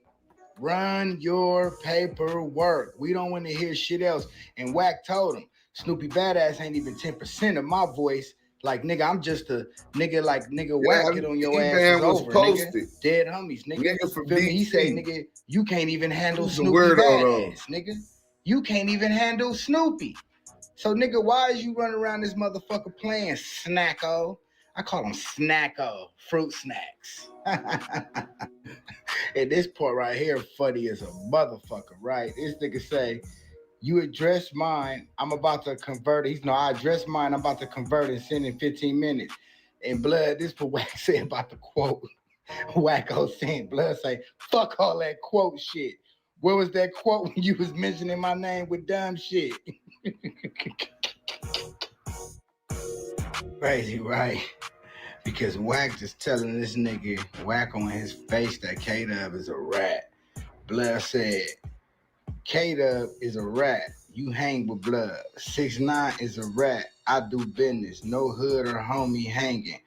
S5: Run your paperwork. We don't want to hear shit else. And Wack told him, Snoopy Badazz ain't even 10% of my voice. Like, nigga, I'm just a nigga like nigga Wack get on your ass is over,
S2: posted.
S5: nigga. Dead homies, nigga.
S2: From
S5: Feel me? He
S2: DC.
S5: say, nigga, you can't even handle
S2: Who's
S5: Snoopy Badazz, nigga. You can't even handle Snoopy. So, nigga, why is you running around this motherfucker playing Snacko? I call him Snacko, fruit snacks. And this part right here, funny as a motherfucker, right? This nigga say, you address mine, I'm about to convert it. He's no, I address mine, I'm about to convert it and send in 15 minutes. And blood, this what Wack said about the quote. Wacko saying, blood say, fuck all that quote shit. Where was that quote when you was mentioning my name with dumb shit? Crazy, right? Because Wack just telling this nigga, Wack on his face that K-Dub is a rat. Blood said, K-Dub is a rat. You hang with blood. 6ix9ine is a rat. I do business. No hood or homie hanging.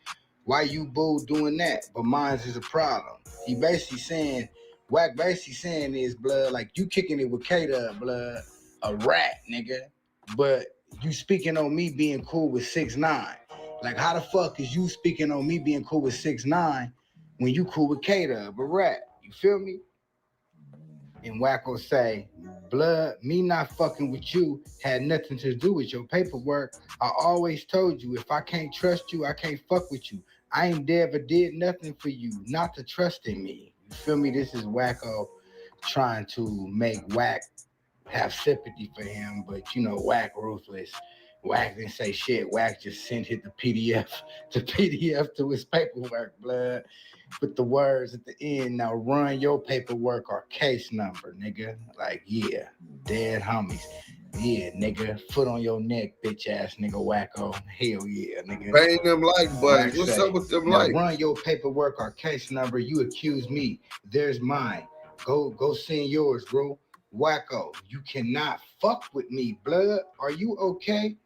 S5: Why you boo doing that? But mine's is a problem. He basically saying, Wack basically saying is blood, like you kicking it with K-Dub, blood, a rat, nigga. But you speaking on me being cool with 6ix9ine. Like, how the fuck is you speaking on me being cool with 6ix9ine when you cool with K-Dub, a rat? You feel me? And Wacko say, blood, me not fucking with you had nothing to do with your paperwork. I always told you, if I can't trust you, I can't fuck with you. I ain't ever did nothing for you not to trust in me. You feel me? This is Wacko trying to make Wack have sympathy for him, but you know, Wack ruthless. Wack didn't say shit. Wack just sent hit the PDF to his paperwork, blood, with the words at the end. Now run your paperwork or case number, nigga. Like, yeah, dead homies. Yeah, nigga, foot on your neck, bitch ass nigga Wacko. Hell yeah, nigga.
S2: Bang them like buttons. What's up with them like?
S5: Run your paperwork or case number. You accuse me. There's mine. Go send yours, bro. Wacko, you cannot fuck with me, blood. Are you okay?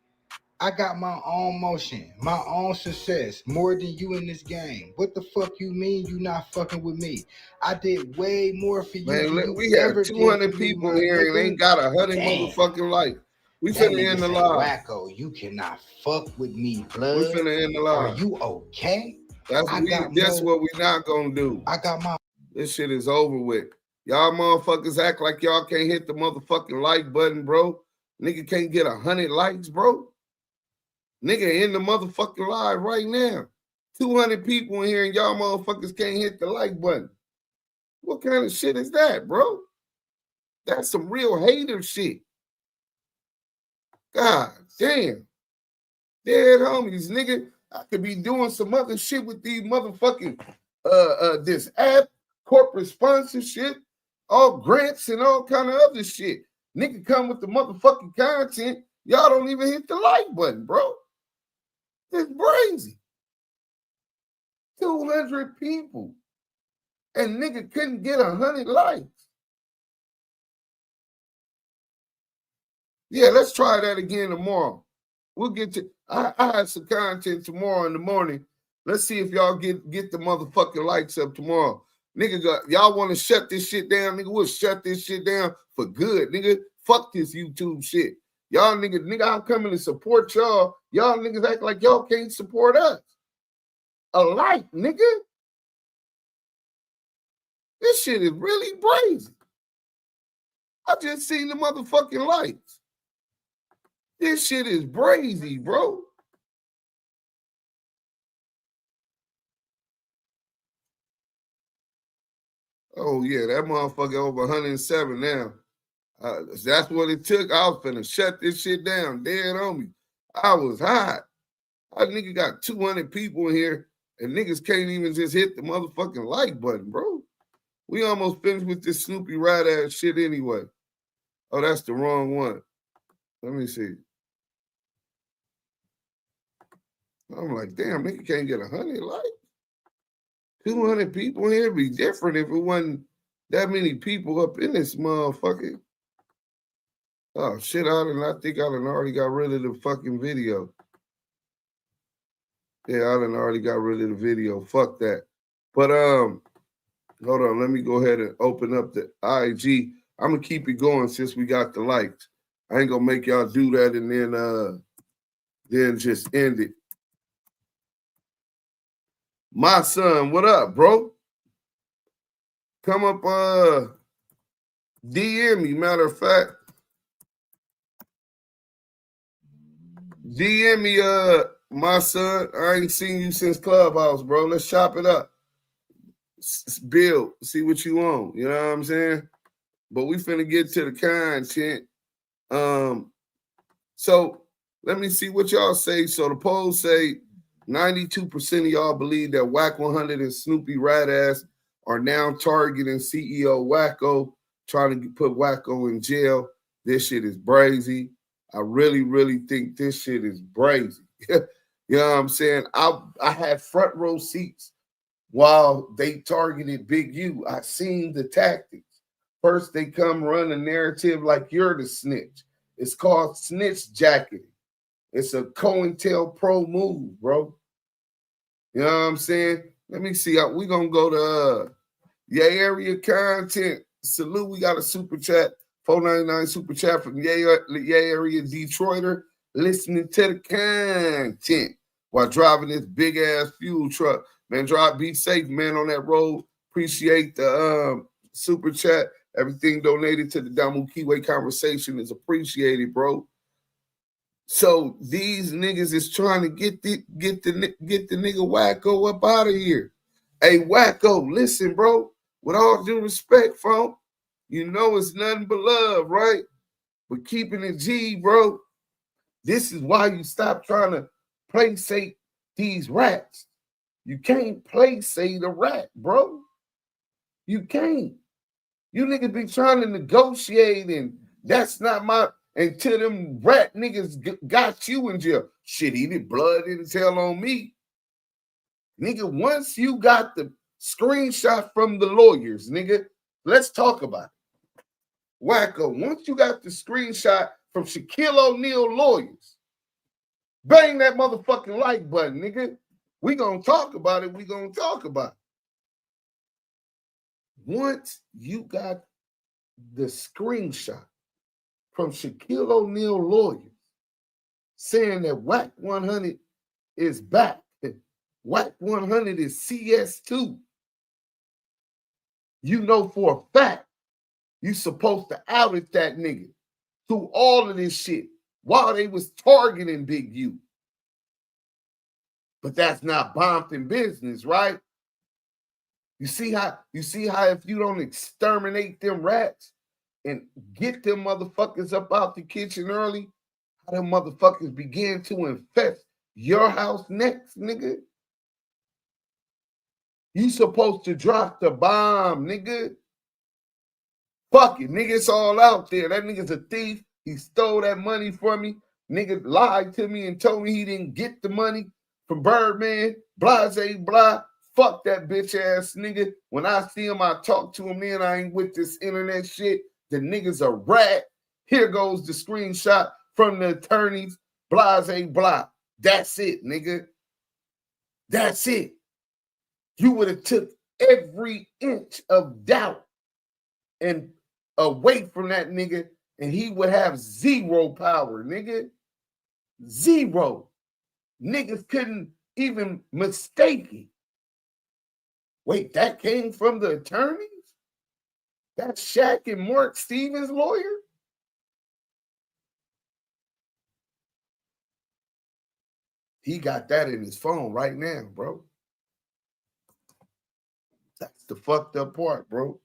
S5: I got my own motion, my own success, more than you in this game. What the fuck you mean you not fucking with me? I did way more for you.
S2: Man, we have 200 people here and ain't got 100 motherfucking likes. We finna end the live.
S5: Wacko, you cannot fuck with me, blood.
S2: We finna end the live.
S5: Are you okay?
S2: That's what we not gonna do.
S5: I got my...
S2: This shit is over with. Y'all motherfuckers act like y'all can't hit the motherfucking like button, bro. Nigga can't get 100 likes, bro. Nigga in the motherfucking live right now. 200 people in here and y'all motherfuckers can't hit the like button. What kind of shit is that, bro? That's some real hater shit. God damn. Dead homies, nigga. I could be doing some other shit with these motherfucking this app, corporate sponsorship, all grants and all kind of other shit. Nigga come with the motherfucking content. Y'all don't even hit the like button, bro. It's crazy. 200 people. And nigga couldn't get 100 likes. Yeah, let's try that again tomorrow. We'll get to... I have some content tomorrow in the morning. Let's see if y'all get the motherfucking likes up tomorrow. Nigga, y'all want to shut this shit down? Nigga, we'll shut this shit down for good, nigga. Fuck this YouTube shit. Y'all nigga, I'm coming to support y'all. Y'all niggas act like y'all can't support us. A like, nigga. This shit is really crazy. I just seen the motherfucking lights. This shit is brazy, bro. Oh, yeah, that motherfucker over 107 now. That's what it took. I was finna shut this shit down, dead on me. I was hot. Our nigga got 200 people in here, and niggas can't even just hit the motherfucking like button, bro. We almost finished with this Snoopy Badazz shit anyway. Oh, that's the wrong one. Let me see. I'm like, damn, nigga can't get 100 likes. 200 people here be different if it wasn't that many people up in this motherfucker. Oh, shit, I think I done already got rid of the fucking video. Yeah, I done already got rid of the video. Fuck that. But, hold on. Let me go ahead and open up the IG. I'm going to keep it going since we got the likes. I ain't going to make y'all do that and then just end it. My son, what up, bro? Come up, DM me, matter of fact. DM me, my son. I ain't seen you since Clubhouse, bro. Let's chop it up. Build, see what you want. You know what I'm saying? But we finna get to the content. So let me see what y'all say. So the polls say 92% of y'all believe that Wack100 and Snoopy Badazz are now targeting CEO Wacko, trying to put Wacko in jail. This shit is brazy. I really, really think this shit is brazy. You know what I'm saying? I had front row seats while they targeted Big U. I seen the tactics. First, they come run a narrative like you're the snitch. It's called snitch jacketing. It's a COINTELPRO move, bro. You know what I'm saying? Let me see. We're going to go to Yay Area Content. Salute. We got a super chat. 499 super chat from Yay Area Detroiter. Listening to the content while driving this big-ass fuel truck. Man, be safe, man, on that road. Appreciate the super chat. Everything donated to the Damu Kiwe Conversation is appreciated, bro. So these niggas is trying to get the nigga Wacko up out of here. Hey, Wacko, listen, bro. With all due respect, bro, you know it's nothing but love, right? But keeping it G, bro. This is why you stop trying to placate these rats. You can't placate a rat, bro. You can't. You niggas be trying to negotiate, and that's not my. Until them rat niggas got you in jail. Shit, he did blood in his hell on me. Nigga, once you got the screenshot from the lawyers, nigga, let's talk about it. Wacko, once you got the screenshot from Shaquille O'Neal lawyers, bang that motherfucking like button, nigga. We gonna talk about it. We gonna talk about it. Once you got the screenshot from Shaquille O'Neal lawyers saying that Wack100 is back, Wack100 is CS2, you know for a fact you supposed to audit that nigga through all of this shit while they was targeting Big U. But that's not Compton business, right? You see how if you don't exterminate them rats and get them motherfuckers up out the kitchen early, how them motherfuckers begin to infest your house next, nigga? You supposed to drop the bomb, nigga. Fuck it, nigga, it's all out there. That nigga's a thief. He stole that money from me. Nigga lied to me and told me he didn't get the money from Birdman. Blase, blah. Fuck that bitch ass nigga. When I see him, I talk to him then. I ain't with this internet shit. The nigga's a rat. Here goes the screenshot from the attorneys. Blase, blah. That's it, nigga. That's it. You would have took every inch of doubt and away from that nigga, and he would have zero power, nigga. Zero. Niggas couldn't even mistake it. Wait, that came from the attorneys? That's Shaq and Mark Stevens' lawyer? He got that in his phone right now, bro. That's the fucked up part, bro.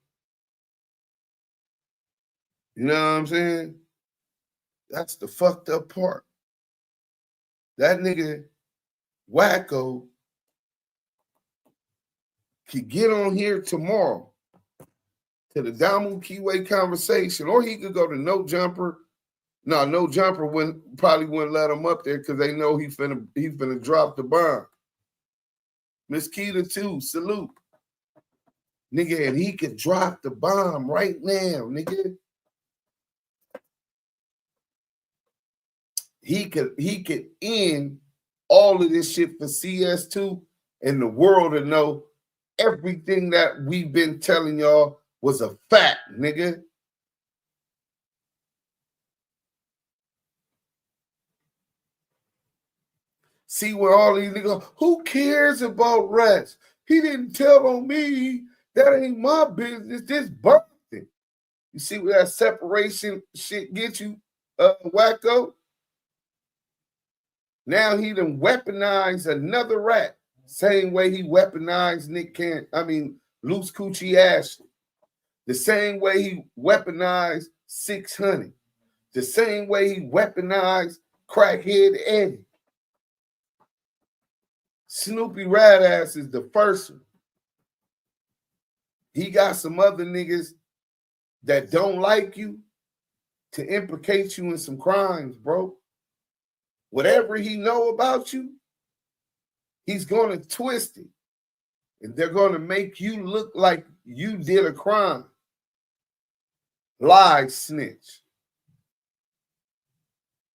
S2: You know what I'm saying? That's the fucked up part. That nigga Wacko could get on here tomorrow to the Damu Kiwe Conversation, or he could go to No Jumper. No, No Jumper probably wouldn't let him up there because they know he finna drop the bomb. Miss Keita too, salute. Nigga, and he could drop the bomb right now, nigga. He could end all of this shit for CS2 and the world to know everything that we've been telling y'all was a fact, nigga. See where all these niggas, who cares about rats? He didn't tell on me. That ain't my business. This birthday. You see where that separation shit get you, Wacko? Now he done weaponized another rat. Same way he weaponized Loose Coochie Ashley. The same way he weaponized 600. The same way he weaponized Crackhead Eddie. Snoopy Badazz is the first one. He got some other niggas that don't like you to implicate you in some crimes, bro. Whatever he know about you, he's going to twist it. And they're going to make you look like you did a crime. Lie, snitch.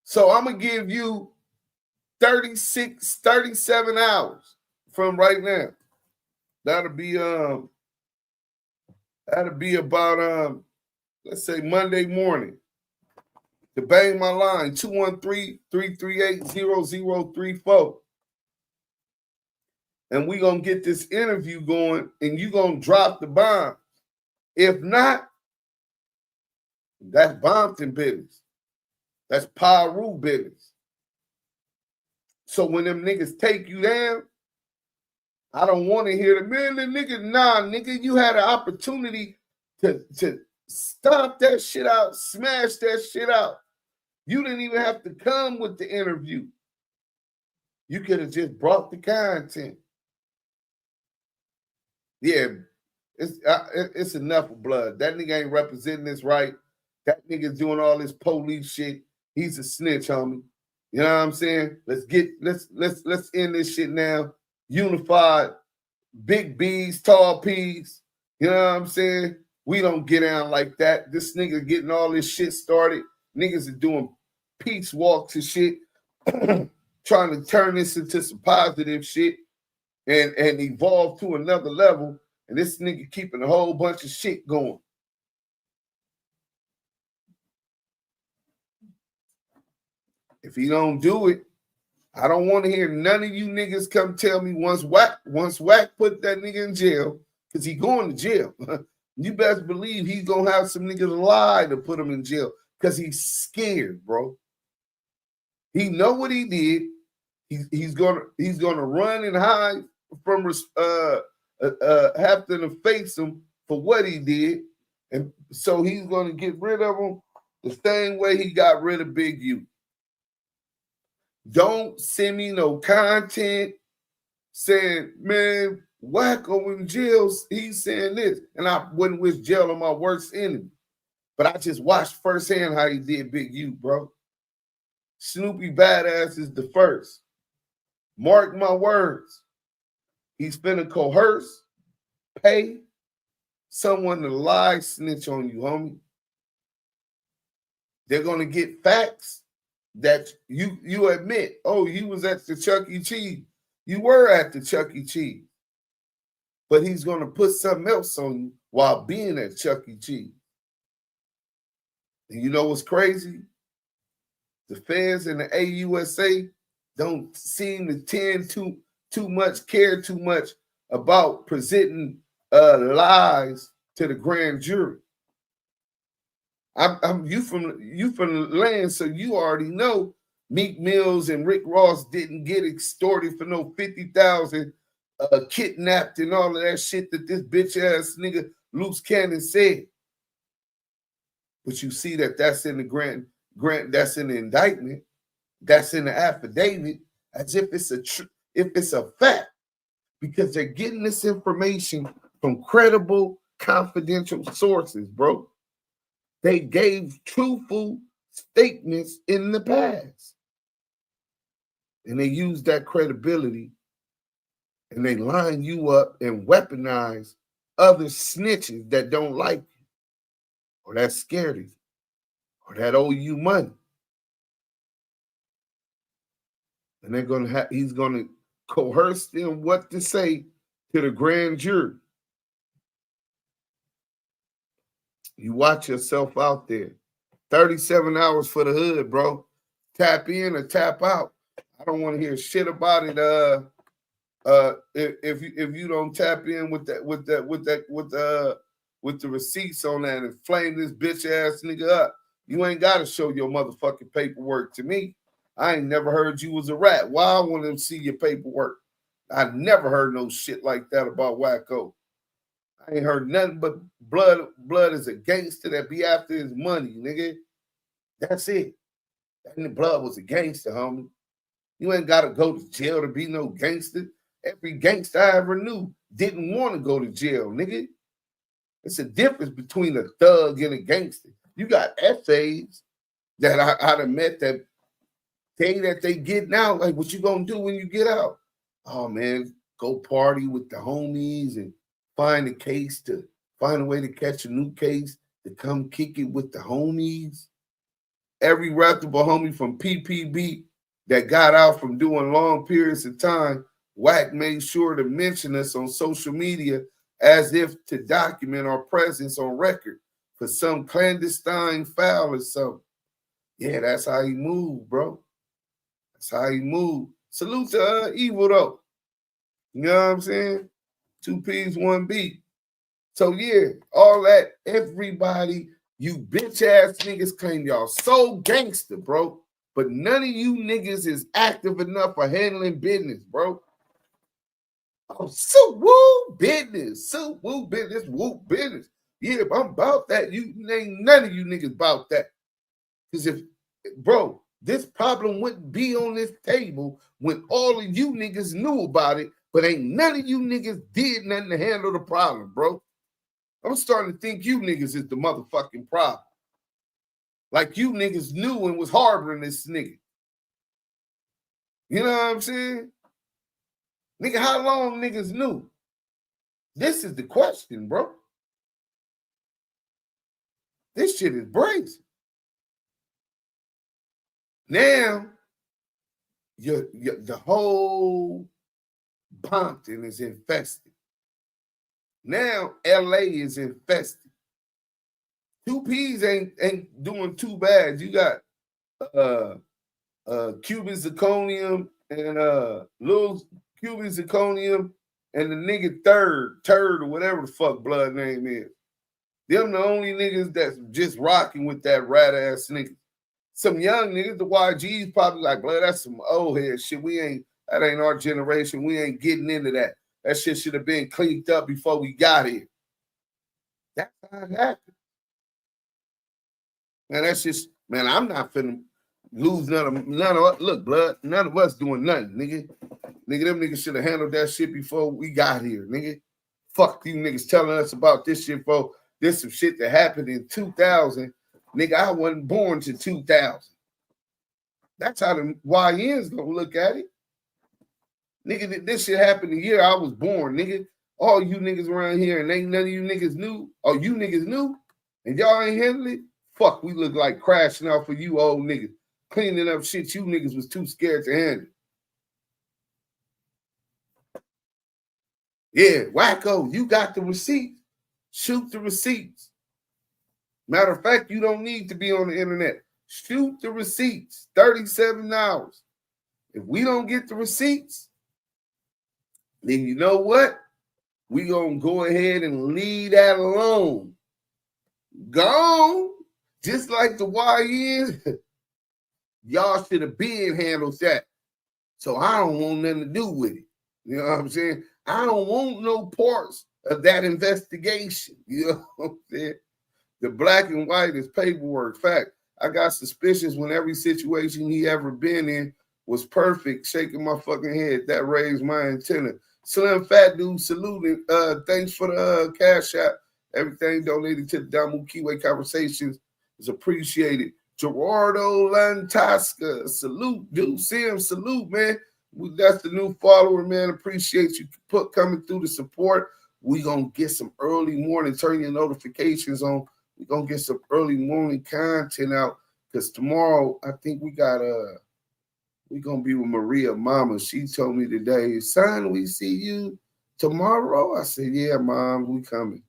S2: So I'm going to give you 37 hours from right now. That'll be about let's say Monday morning. To bang my line, 213-338-0034. And we're going to get this interview going, and you're going to drop the bomb. If not, that's Compton business. That's Piru business. So when them niggas take you down, I don't want to hear the man, the nigga, nah, nigga, you had an opportunity to stomp that shit out, smash that shit out. You didn't even have to come with the interview. You could have just brought the content. Yeah, it's enough of blood. That nigga ain't representing this right. That nigga's doing all this police shit. He's a snitch, homie. You know what I'm saying? Let's end this shit now. Unified, big B's, tall P's. You know what I'm saying? We don't get down like that. This nigga getting all this shit started. Niggas are doing peace walks and shit, trying to turn this into some positive shit and evolve to another level. And this nigga keeping a whole bunch of shit going. If he don't do it, I don't want to hear none of you niggas come tell me once Wack put that nigga in jail, because he going to jail. You best believe he's going to have some niggas lie to put him in jail because he's scared, bro. He know what he did. He's gonna run and hide from having to face him for what he did. And so he's going to get rid of him the same way he got rid of Big U. Don't send me no content saying, man, Wacko in jail, he's saying this. And I wouldn't wish jail on my worst enemy. But I just watched firsthand how he did Big U, bro. Snoopy Badazz is the first. Mark my words. He's finna coerce, pay someone to lie, snitch on you, homie. They're gonna get facts that you admit. Oh, you was at the Chuck E. Cheese. You were at the Chuck E. Cheese. But he's gonna put something else on you while being at Chuck E. Cheese. And you know what's crazy? The feds and the AUSA don't seem to tend to care too much about presenting lies to the grand jury. I'm you from the land, so you already know Meek Mills and Rick Ross didn't get extorted for no 50,000, kidnapped and all of that shit that this bitch ass nigga Loose Cannon said. But you see that's in the grant, that's in the indictment, that's in the affidavit, as if it's a fact, because they're getting this information from credible, confidential sources, bro. They gave truthful statements in the past. And they use that credibility and they line you up and weaponize other snitches that don't like you or that scared you or that owe you money. And he's gonna coerce them what to say to the grand jury. You watch yourself out there. 37 hours for the hood, bro. Tap in or tap out. I don't want to hear shit about it. If you don't tap in with the receipts on that and flame this bitch ass nigga up, you ain't got to show your motherfucking paperwork to me. I ain't never heard you was a rat. Why I want to see your paperwork? I never heard no shit like that about Wacko. I ain't heard nothing but blood is a gangster that be after his money, nigga. That's it. That blood was a gangster, homie. You ain't got to go to jail to be no gangster. Every gangster I ever knew didn't want to go to jail, nigga. It's a difference between a thug and a gangster. You got essays that I done met that say that they getting out. Like, what you gonna do when you get out? Oh, man, go party with the homies and find a way to catch a new case to come kick it with the homies. Every reputable homie from PPB that got out from doing long periods of time, Wack made sure to mention us on social media as if to document our presence on record for some clandestine foul or something. Yeah, that's how he moved, bro. That's how he moved. Salute to Evil, though. You know what I'm saying? 2 P's, 1 B. So, yeah, all that, everybody, you bitch-ass niggas claim y'all so gangster, bro. But none of you niggas is active enough for handling business, bro. Oh, so woo business. So woo business, whoop business. Yeah, if I'm about that, ain't none of you niggas about that. Because bro, this problem wouldn't be on this table when all of you niggas knew about it, but ain't none of you niggas did nothing to handle the problem, bro. I'm starting to think you niggas is the motherfucking problem. Like you niggas knew and was harboring this nigga. You know what I'm saying? Nigga, how long niggas knew? This is the question, bro. This shit is brazen. Now, the whole Compton is infested. Now, LA is infested. 2 P's ain't doing too bad. You got Cuban zirconium and Lil Cuban zirconium and the nigga Turd or whatever the fuck blood name is. Them the only niggas that's just rocking with that rat ass nigga. Some young niggas, the YG's probably like, blood, that's some old head shit. That ain't our generation. We ain't getting into that. That shit should have been cleaned up before we got here. That's how it happened. Man, that's just, man, I'm not finna lose none of us. Look, blood, none of us doing nothing, nigga. Nigga, them niggas should have handled that shit before we got here, nigga. Fuck you niggas telling us about this shit, bro. This some shit that happened in 2000. Nigga, I wasn't born to 2000. That's how the YNs gonna look at it. Nigga, this shit happened the year I was born, nigga. All you niggas around here and ain't none of you niggas knew. Oh, you niggas knew? And y'all ain't handling it? Fuck, we look like crashing out for you old niggas. Cleaning up shit you niggas was too scared to handle. Yeah, Wacko, you got the receipts. Shoot the receipts. Matter of fact, you don't need to be on the internet. Shoot the receipts. 37 hours. If we don't get the receipts, then you know what? We gonna go ahead and leave that alone. Go on. just like the YN, y'all should have been handled that. So I don't want nothing to do with it. You know what I'm saying? I don't want no parts of that investigation. You know what I'm saying? The black and white is paperwork. Fact, I got suspicions when every situation he ever been in was perfect, shaking my fucking head. That raised my antenna. Slim Fat Dude saluting. Thanks for the cash app. Everything donated to the Damu Kiwe Conversations is appreciated. Gerardo Lantasca, salute. Duse M, salute, man. That's the new follower, man. Appreciate you coming through the support. We gonna get some early morning. Turn your notifications on. We gonna get some early morning content out because tomorrow I think we got we gonna be with Maria Mama. She told me today, son, we see you tomorrow. I said, yeah, Mom, we coming.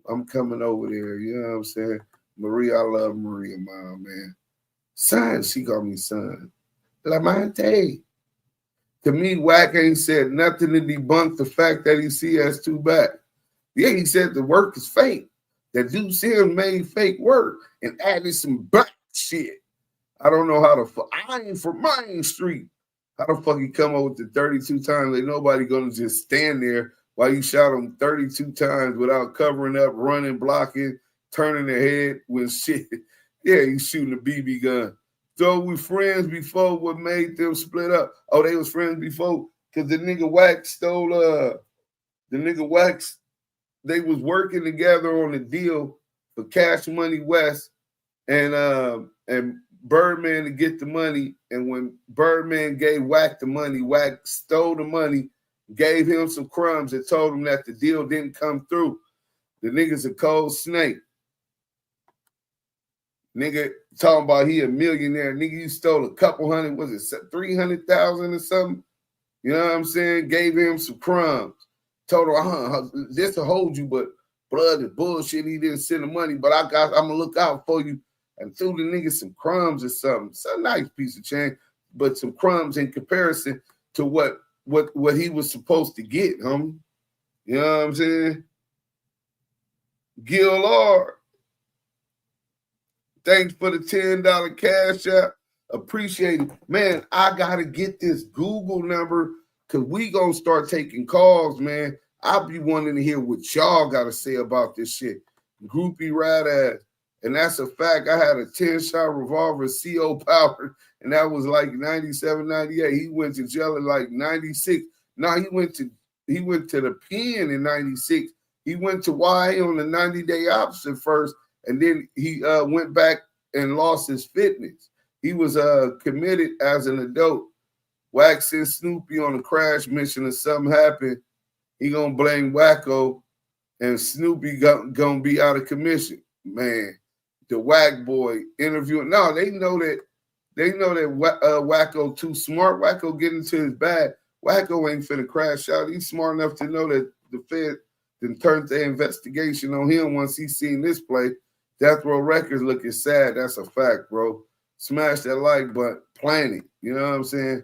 S2: I'm coming over there. You know what I'm saying? Maria, I love Maria, Mom, man. Son, she called me son. Lamante. To me, Wack ain't said nothing to debunk the fact that he CS2 back. Yeah, he said the work is fake. That Duse M made fake work and added some black shit. I don't know how the fuck. I ain't from Main Street. How the fuck he come up with the 32 times? Ain't nobody gonna just stand there while you shot him 32 times without covering up, running, blocking, turning their head when shit. Yeah, he's shooting a BB gun. So we friends before what made them split up. Oh, they was friends before because the nigga Wack stole they was working together on a deal for Cash Money West and Birdman to get the money. And when Birdman gave Wack the money, Wack stole the money, gave him some crumbs and told him that the deal didn't come through. The nigga's a cold snake. Nigga talking about he a millionaire. Nigga, you stole a couple hundred, was it 300,000 or something? You know what I'm saying? Gave him some crumbs. Told her, this will hold you, but blood is bullshit. He didn't send the money, but I'm gonna look out for you. And threw the nigga some crumbs or something. It's a nice piece of change, but some crumbs in comparison to what he was supposed to get, homie. You know what I'm saying? Gil R. Thanks for the $10 cash app. Appreciate it. Man, I gotta get this Google number because we gonna start taking calls, man. I'll be wanting to hear what y'all gotta say about this shit. Groupie rat ass. And that's a fact. I had a 10-shot revolver, CO powered, and that was like 97, 98. He went to jail in like 96. No, he went to the pen in 96. He went to YA on the 90-day option first, and then he went back and lost his fitness. He was committed as an adult. Wack sent Snoopy on a crash mission and something happened. He gonna blame Wacko, and Snoopy gonna be out of commission. Man, the Wack boy interviewing. No, they know that Wacko too smart. Wacko get into his bag. Wacko ain't finna crash out. He's smart enough to know that the Fed then turned the investigation on him once he seen this play. Death Row Records looking sad. That's a fact, bro. Smash that like button. Plan it. You know what I'm saying?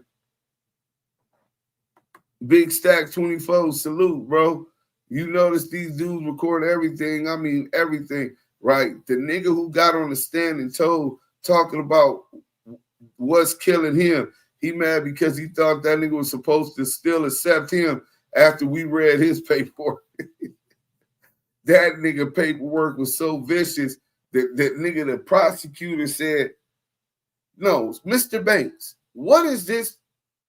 S2: Big Stack 24, salute, bro. You notice these dudes record everything. I mean, everything, right? The nigga who got on the stand and talking about what's killing him, he mad because he thought that nigga was supposed to still accept him after we read his paperwork. That nigga paperwork was so vicious that nigga, the prosecutor said, no, Mr. Banks, what is this?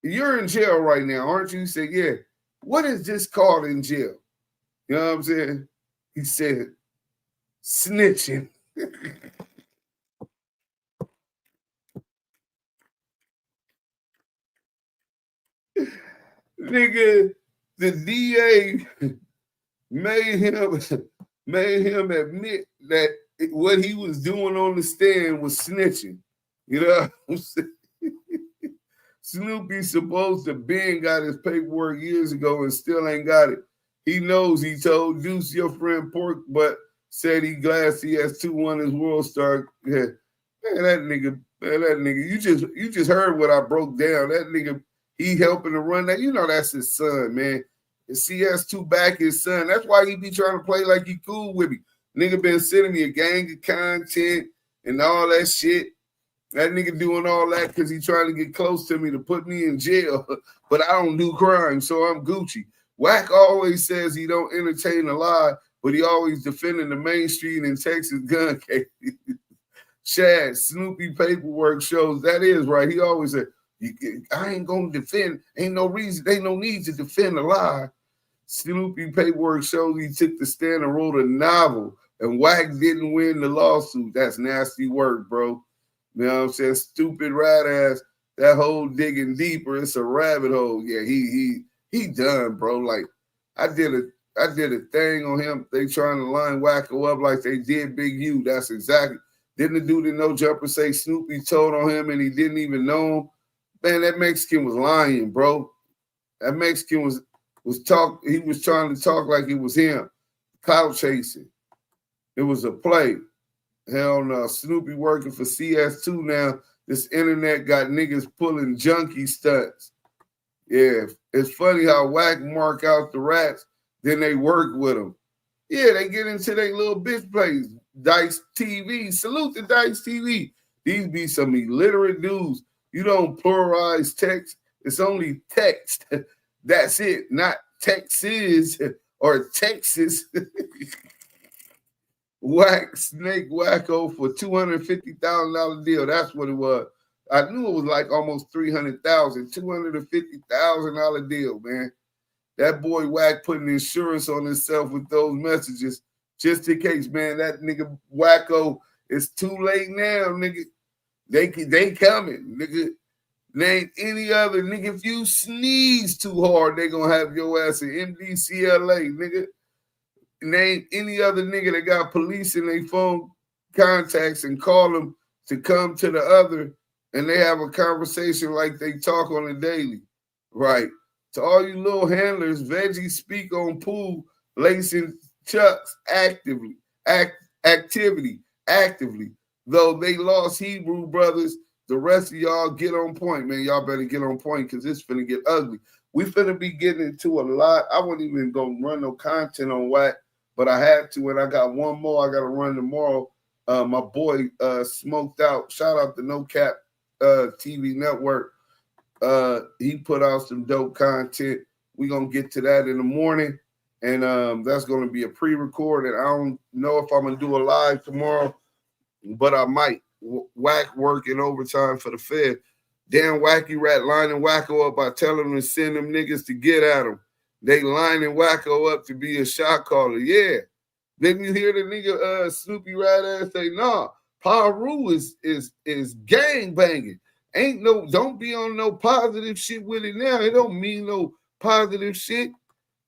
S2: You're in jail right now, aren't you? He said, yeah. What is this called in jail? You know what I'm saying? He said, snitching. Nigga, the DA made him admit that what he was doing on the stand was snitching. You know what I'm saying? Snoopy supposed to been got his paperwork years ago and still ain't got it. He knows he told Deuce, your friend Pork, but said he glad CS2 won his World Star. Yeah. Man, that nigga, you just heard what I broke down. That nigga, he helping to run that. You know that's his son, man. And CS2 back his son. That's why he be trying to play like he cool with me. Nigga been sending me a gang of content and all that shit. That nigga doing all that because he trying to get close to me to put me in jail, but I don't do crime, so I'm Gucci. Wack always says he don't entertain a lie, but he always defending the Main Street in Texas gun case. Shad, Snoopy paperwork shows that is right. He always said, I ain't gonna defend, ain't no need to defend a lie. Snoopy paperwork shows he took the stand and wrote a novel, and Wack didn't win the lawsuit. That's nasty work, bro. You know what I'm saying? Stupid rat ass. That hole digging deeper. It's a rabbit hole. Yeah, he done, bro. Like I did a thing on him. They trying to line Wacko up like they did Big U. That's exactly. Didn't the dude in No Jumper say Snoopy told on him and he didn't even know him? Man, that Mexican was lying, bro. That Mexican was he was trying to talk like it was him. Clout chasing. It was a play. Hell no, Snoopy working for CS2 now. This internet got niggas pulling junkie stunts. Yeah, it's funny how Wack mark out the rats, then they work with them. Yeah, they get into their little bitch plays. Dice TV, salute to Dice TV. These be some illiterate dudes. You don't pluralize text. It's only text. That's it, not Texas or Texas. Wack Snake Wacko for $250,000 deal. That's what it was. I knew it was like almost $300,000, $250,000 deal, man. That boy Wack putting insurance on himself with those messages just in case, man. That nigga Wacko is too late now, nigga. They coming, nigga. Name any other nigga. If you sneeze too hard, they gonna have your ass in MDCLA, nigga. Name any other nigga that got police in their phone contacts and call them to come to the other and they have a conversation like they talk on a daily. Right. To all you little handlers, veggies speak on pool, lacing chucks actively. Though they lost Hebrew brothers, the rest of y'all get on point, man. Y'all better get on point because it's finna get ugly. We finna be getting into a lot. I wouldn't even go run no content on Wack, but I had to, and I got one more I got to run tomorrow. My boy Smoked Out. Shout out to No Cap TV Network. He put out some dope content. We're going to get to that in the morning, and that's going to be a pre-recorded. I don't know if I'm going to do a live tomorrow, but I might. Wack working overtime for the Fed. Damn wacky rat lining Wacko up by telling them to send them niggas to get at him. They lining Wacko up to be a shot caller. Yeah. Didn't you hear the nigga Snoopy rat ass say, nah, Piru is gang banging. Don't be on no positive shit with it now. It don't mean no positive shit.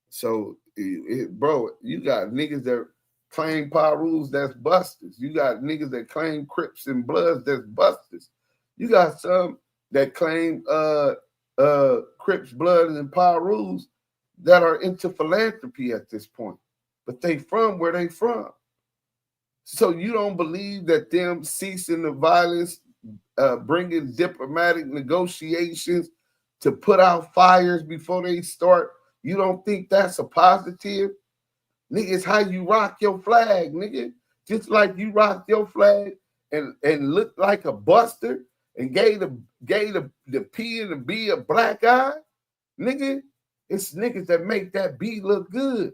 S2: So, bro, you got niggas that claim Pirus that's busters. You got niggas that claim Crips and Bloods that's busters. You got some that claim Crips, Bloods, and Pirus that are into philanthropy at this point. But they from where they from. So you don't believe that them ceasing the violence, bringing diplomatic negotiations to put out fires before they start, you don't think that's a positive? Nigga, it's how you rock your flag, nigga. Just like you rocked your flag and looked like a buster and gave the P and the B a black eye, nigga. It's niggas that make that B look good.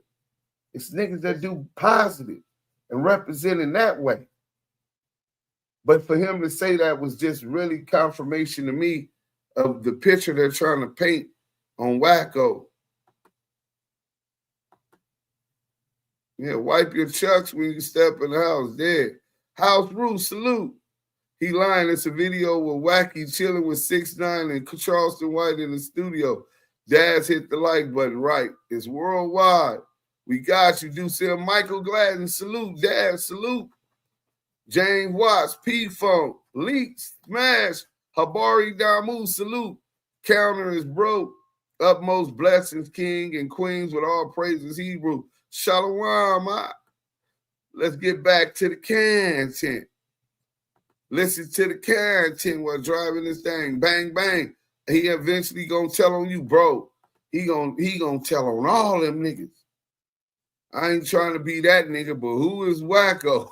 S2: It's niggas that do positive and represent in that way. But for him to say that was just really confirmation to me of the picture they're trying to paint on Wacko. Yeah, wipe your chucks when you step in the house. Dead. House rule, salute. He lying. It's a video with Wacky chilling with 6ix9ine and Charleston White in the studio. Daz hit the like button. Right. It's worldwide. We got you. Duse M, Michael Gladden, salute. Daz, salute. James Watts, P-Funk, Leaks, Smash, Habari Damu, salute. Counter is broke. Utmost blessings, king and queens with all praises Hebrew. Shalom. Let's get back to the content. Listen to the content while driving this thing. Bang, bang. He eventually gonna tell on you, bro. He gonna tell on all them niggas. I ain't trying to be that nigga, but who is Wacko?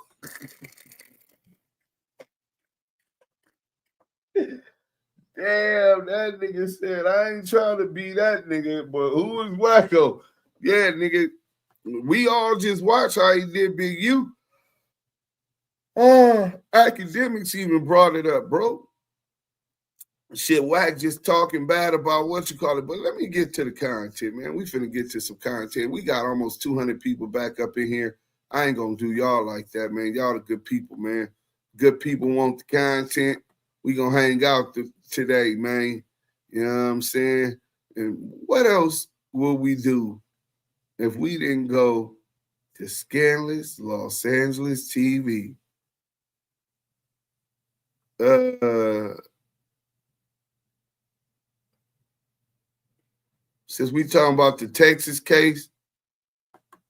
S2: Damn, that nigga said, I ain't trying to be that nigga, but who is Wacko? Yeah, nigga, we all just watch how he did Big U. Academics even brought it up, bro. Shit, Wack just talking bad about what you call it. But let me get to the content, man. We finna get to some content. We got almost 200 people back up in here. I ain't gonna do y'all like that, man. Y'all the good people, man. Good people want the content. We gonna hang out today, man. You know what I'm saying? And what else will we do if we didn't go to Scandalous Los Angeles TV? Since we talking about the Texas case,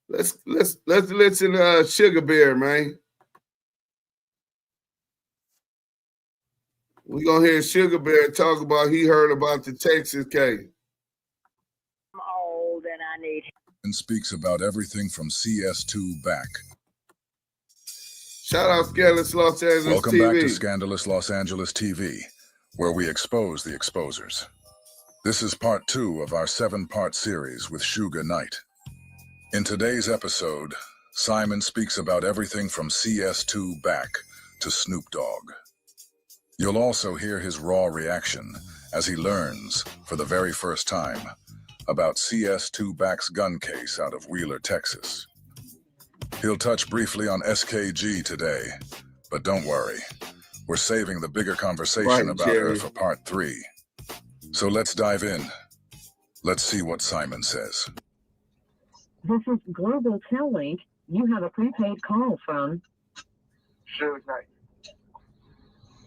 S2: let's listen Sugar Bear, man. We gonna hear Sugar Bear talk about he heard about the Texas case.
S6: I'm old and I need.
S7: And speaks about everything from CS2 back.
S2: Shout out Scandalous Los Angeles
S7: Welcome
S2: TV.
S7: Back to Scandalous Los Angeles TV, where we expose the exposers. This is part 2 of our 7-part series with Suge Knight. In today's episode, Simon speaks about everything from CS2 back to Snoop Dogg. You'll also hear his raw reaction as he learns, for the very first time, about CS2 back's gun case out of Wheeler, Texas. He'll touch briefly on SKG today, but don't worry, we're saving the bigger conversation about her for part 3. So let's dive in. Let's see what Simon says.
S8: This is Global Tellink. You have a prepaid call from
S9: Suge Knight.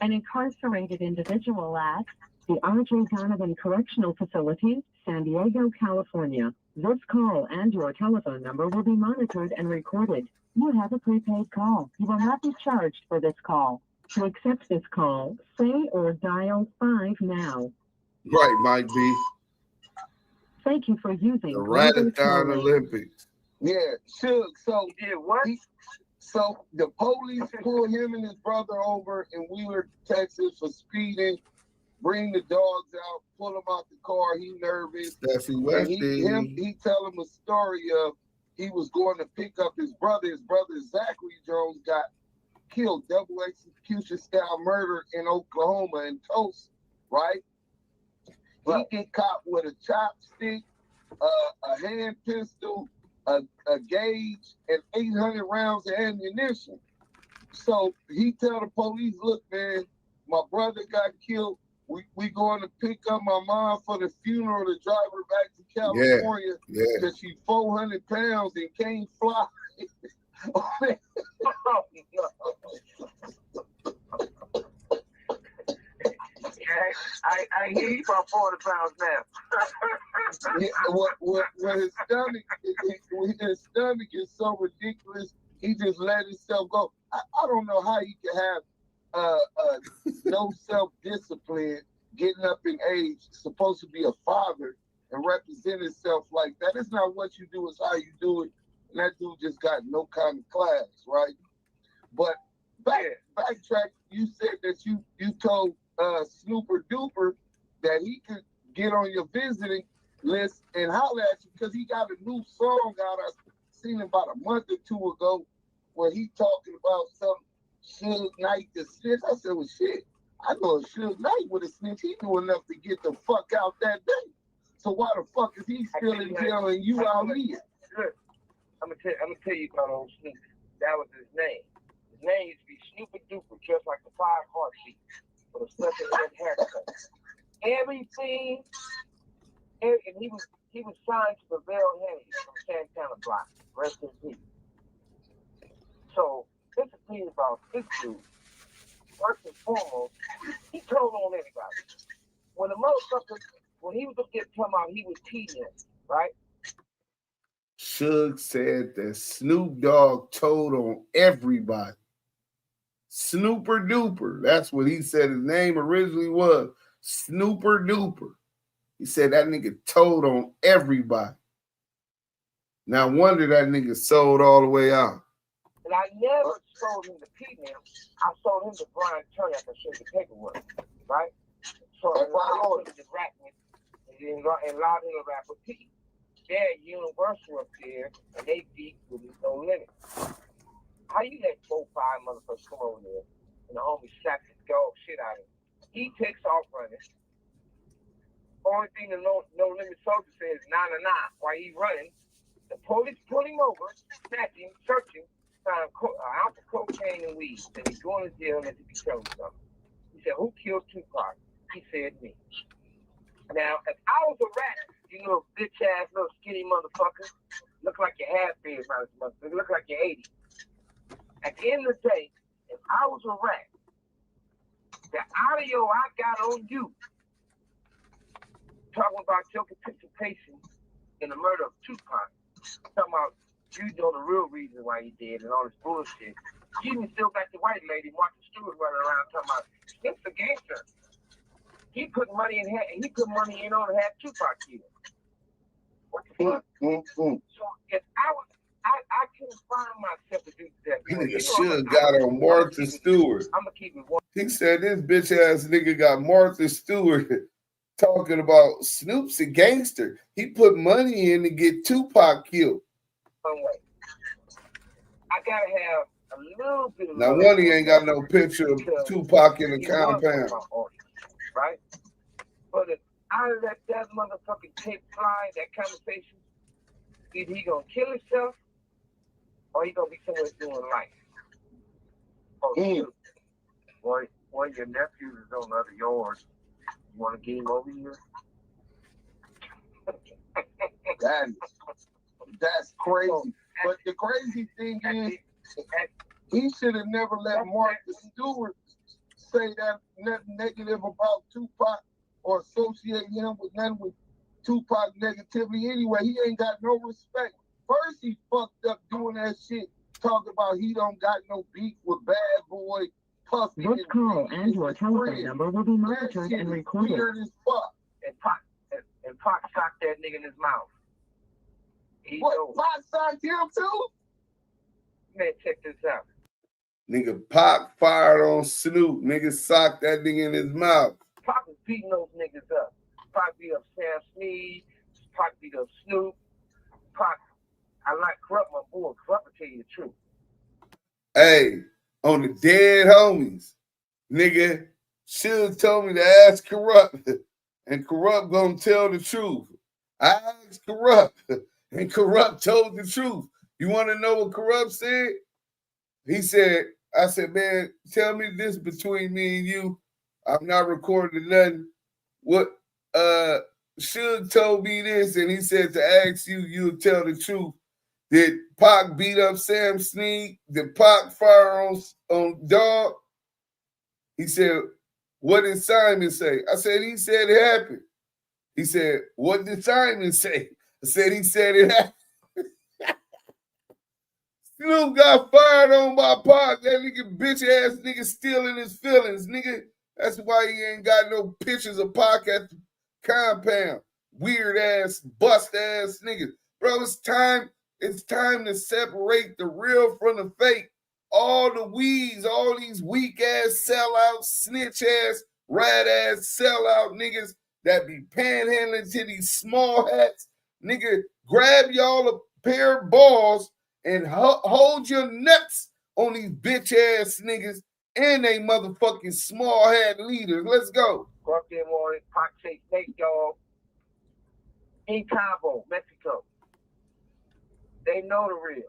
S8: An incarcerated individual at the R.J. Donovan Correctional Facility, San Diego, California. This call and your telephone number will be monitored and recorded. You have a prepaid call. You will not be charged for this call. To accept this call, say or dial 5 now.
S2: Right, Mike B.
S8: Thank you for using
S2: the Radathon Olympics.
S9: Yeah, Suge. So So the police pull him and his brother over in Wheeler, Texas for speeding. Bring the dogs out, pull him out the car. He nervous. And he tell him a story of he was going to pick up his brother. His brother Zachary Jones got killed, double execution style murder in Oklahoma in Tulsa, right? He get caught with a chopstick, a hand pistol, a gauge, and 800 rounds of ammunition. So he tell the police, look, man, my brother got killed. We going to pick up my mom for the funeral to drive her back to California because she's 400 pounds and can't fly.
S6: I hear you about 40 pounds now.
S9: When his stomach is so ridiculous, he just let himself go. I don't know how he can have no self-discipline, getting up in age, supposed to be a father, and represent himself like that. It's not what you do, it's how you do it. And that dude just got no kind of class, right? But backtrack, you said that you told Snooper Duper that he could get on your visiting list and holler at you because he got a new song out. I seen him about a month or two ago where he talking about some Suge Knight the snitch. I said, well, shit, I know Suge Knight with a snitch. He knew enough to get the fuck out that day. So why the fuck is he still in jail and you out here?
S6: Sure. I'm gonna tell you about old Snoop. That was his name. His name used to be Snooper Duper, just like the 5 heartbeats. With a special red haircut. Everything, and he was signed to Prevail Hayes from Santana Block. Rest in peace. So this is the thing about this dude. First and foremost, he told on everybody. When he was gonna get come out, he was teasing, right?
S2: Suge said that Snoop Dogg told on everybody. Snooper Duper. That's what he said his name originally was. Snooper Duper. He said that nigga told on everybody. Now, wonder that nigga sold all the way out.
S6: And I never sold him to P-Nam. I sold him to Brian Turner after showed the paperwork. right? So a lot of the rapping and allowed him to rap with P. They're Universal up there, and they beat with No Limit. How you let 4-5 motherfuckers come over there and the homie slaps the dog shit out of him? He takes off running. Only thing the No Limit soldier says, nah, while he running. The police pull him over, snatch him, search him, found an ounce of cocaine and weed. And he's going to jail unless he be telling something. He said, who killed Tupac? He said, me. Now, if I was a rat, you little bitch ass, little skinny motherfucker, look like you're half big, motherfucker, look like you're 80. At the end of the day, if I was a rat, the audio I got on you, talking about your participation in the murder of Tupac, talking about you know the real reason why he did and all this bullshit. You even still got the white lady, Martha Stewart, running around talking about it's a gangster. He put money in on and had Tupac killed. What the fuck? So if I couldn't find myself to do that.
S2: Nigga should got on Martha Stewart.
S6: I'm gonna keep it one.
S2: He said this bitch ass nigga got Martha Stewart talking about Snoop's a gangster. He put money in to get Tupac killed.
S6: One way. I gotta have a little bit of.
S2: Now one he ain't got no picture of Tupac in the compound.
S6: Right? But if I let that motherfucking tape fly, that conversation, either he gonna kill himself or he gonna be somewhere doing life. Oh, one of your nephews is on the other yard. You wanna get him over here?
S9: That's crazy. But the crazy thing is, he should have never let Martha Stewart say that nothing negative about Tupac or associate him with nothing with Tupac negativity anyway. He ain't got no respect. First he fucked up doing that shit, talking about he don't got no beef with Bad Boy, Puffy.
S8: This call and your telephone number will be monitored and recorded.
S9: Weird as fuck.
S6: And Pac shot that nigga in his mouth.
S9: Pac shot him too?
S6: Man, check this out.
S2: Nigga Pac fired on Snoop. Nigga socked that nigga in his mouth.
S6: Pac was beating those niggas up. Pac beat up Sam Snead. Pac beat up Snoop. Pac, I like Corrupt, my boy. Corrupt will tell you the truth.
S2: Hey, on the dead homies, nigga, should have told me to ask Corrupt, and Corrupt gonna tell the truth. I asked Corrupt, and Corrupt told the truth. You want to know what Corrupt said? He said, I said, man, tell me this between me and you. I'm not recording nothing. What Suge told me this, and he said to ask you, you'll tell the truth. Did Pac beat up Sam Snead? Did Pac fire on Dog? He said, what did Simon say? I said, he said it happened. He said, what did Simon say? I said, he said it happened. Snoop got fired on by Pac. That nigga bitch ass nigga stealing his feelings, nigga. That's why he ain't got no pictures of Pac at the compound. Weird ass, bust ass nigga. Bro, it's time to separate the real from the fake. All the weeds, all these weak ass sellouts, snitch ass, rat ass sellout niggas that be panhandling to these small hats. Nigga, grab y'all a pair of balls and hold your nuts on these bitch ass niggas and they motherfucking small hat leaders. Let's go.
S6: Go up there morning, Pac say Snake Dog in Cabo, Mexico. They know the real.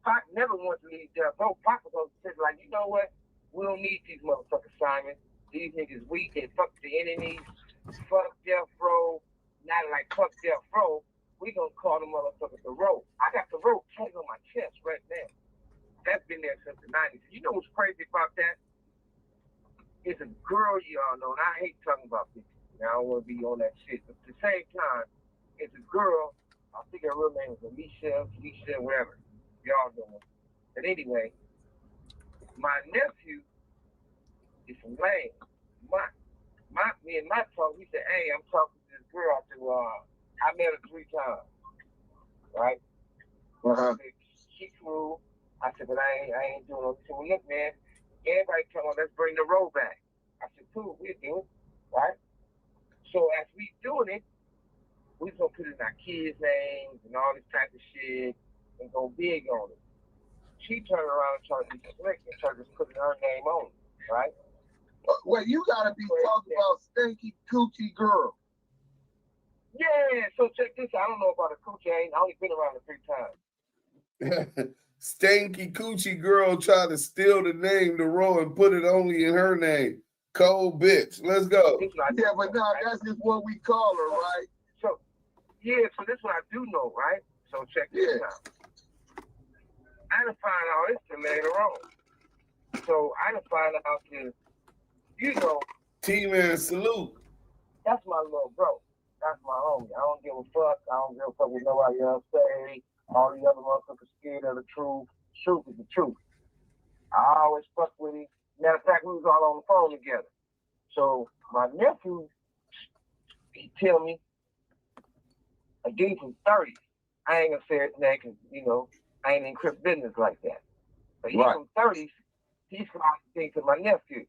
S6: Pac never wants to leave Death Row. Pac was going to say, like, you know what? We don't need these motherfuckers, Simon. These niggas weak. They fuck the enemies. Fuck Death Row. Not like fuck Death Row. We gonna call the motherfuckers the rope. I got the rope hanging on my chest right now. That's been there since the 90s. You know what's crazy about that? It's a girl y'all know, and I hate talking about this. I don't want to be on that shit. But at the same time, it's a girl. I think her real name is Alicia, whatever. Y'all know her. But anyway, my nephew is from Lane. Me and my talk, he said, hey, I'm talking to this girl. I met her 3 times, right?
S9: Uh-huh.
S6: She cool. I said, but I ain't doing no. He said, well, look, man, everybody come on, let's bring the road back. I said, cool, we'll do it, right? So as we doing it, we gonna put in our kids' names and all this type of shit and go big on it. She turned around and tried to be slick and started just putting her name on it, right?
S9: Well, you gotta be talking about Stinky Coochie Girl.
S6: Yeah, so check this out. I don't know about a coochie. I only been around it 3 times.
S2: Stanky Coochie Girl tried to steal the name to Roe and put it only in her name. Cold bitch. Let's go.
S9: Yeah, but no, that's just what we call her, right?
S6: So, yeah, so this is what I do know, right? So check this out. I didn't find all this till later on. So I didn't find out till, you know.
S2: T-Man, salute.
S6: That's my little bro. That's my homie. I don't give a fuck. I don't give a fuck with nobody else say. All the other motherfuckers scared of the truth. Truth is the truth. I always fuck with him. Matter of fact, we was all on the phone together. So my nephew, he tell me, a dude from 30. I ain't gonna say his name because, you know, I ain't in crip business like that. But he's from 30s. He's things to my nephew,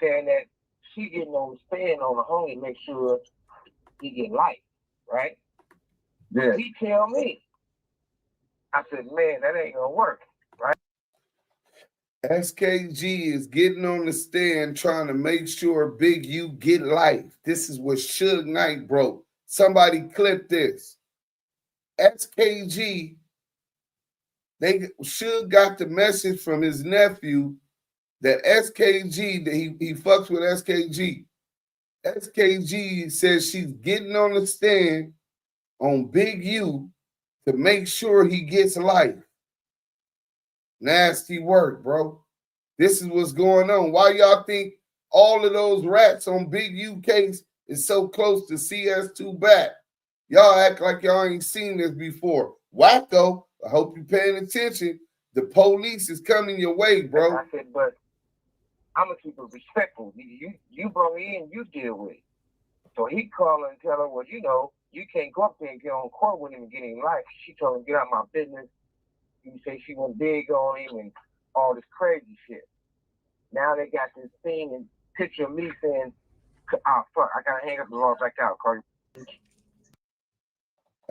S6: saying that she getting on the stand on the homie, make sure he get life, right?
S9: Yeah.
S6: He tell me. I said, man, that ain't gonna work, right?
S2: SKG is getting on the stand trying to make sure Big U get life. This is what Suge Knight broke. Somebody clip this. SKG, Suge got the message from his nephew that SKG, that he fucks with SKG. SKG says she's getting on the stand on Big U to make sure he gets life. Nasty work, bro. This is what's going on. Why y'all think all of those rats on Big U case is so close to CS2 back? Y'all act like y'all ain't seen this before. Wacko, I hope you're paying attention. The police is coming your way, bro.
S6: I said, but I'm gonna keep it respectful. You brought me in, you deal with it. So he called her and tell her, well, you know, you can't go up there and get on court with him and get him life. She told him, get out of my business. You say she went big on him and all this crazy shit. Now they got this thing and picture of me saying, oh, fuck, I gotta hang up and log back out, Cardi.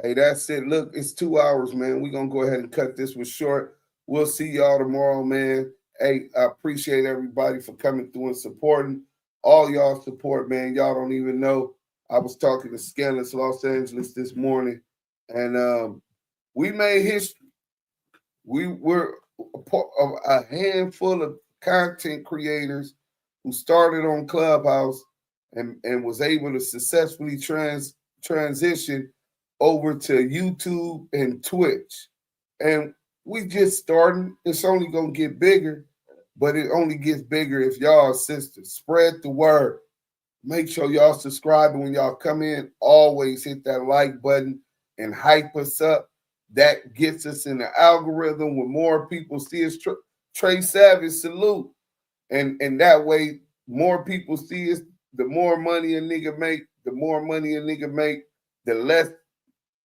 S2: Hey, that's it. Look, it's 2 hours, man. We're going to go ahead and cut this one short. We'll see y'all tomorrow, man. Hey, I appreciate everybody for coming through and supporting. All y'all support, man. Y'all don't even know. I was talking to Scandalous Los Angeles this morning, and we made history. We were a part of a handful of content creators who started on Clubhouse and was able to successfully transition over to YouTube and Twitch. And we just starting. It's only going to get bigger, but it only gets bigger if y'all assist us. Spread the word. Make sure y'all subscribe. And when y'all come in, always hit that like button and hype us up. That gets us in the algorithm when more people see us. Trey Savage, salute. And that way, more people see us, the more money a nigga make, the less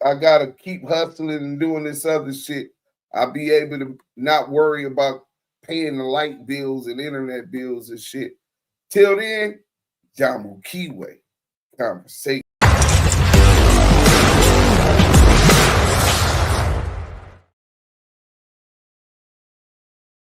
S2: I got to keep hustling and doing this other shit. I'll be able to not worry about paying the light bills and internet bills and shit. Till then, Damu Kiwe Conversations.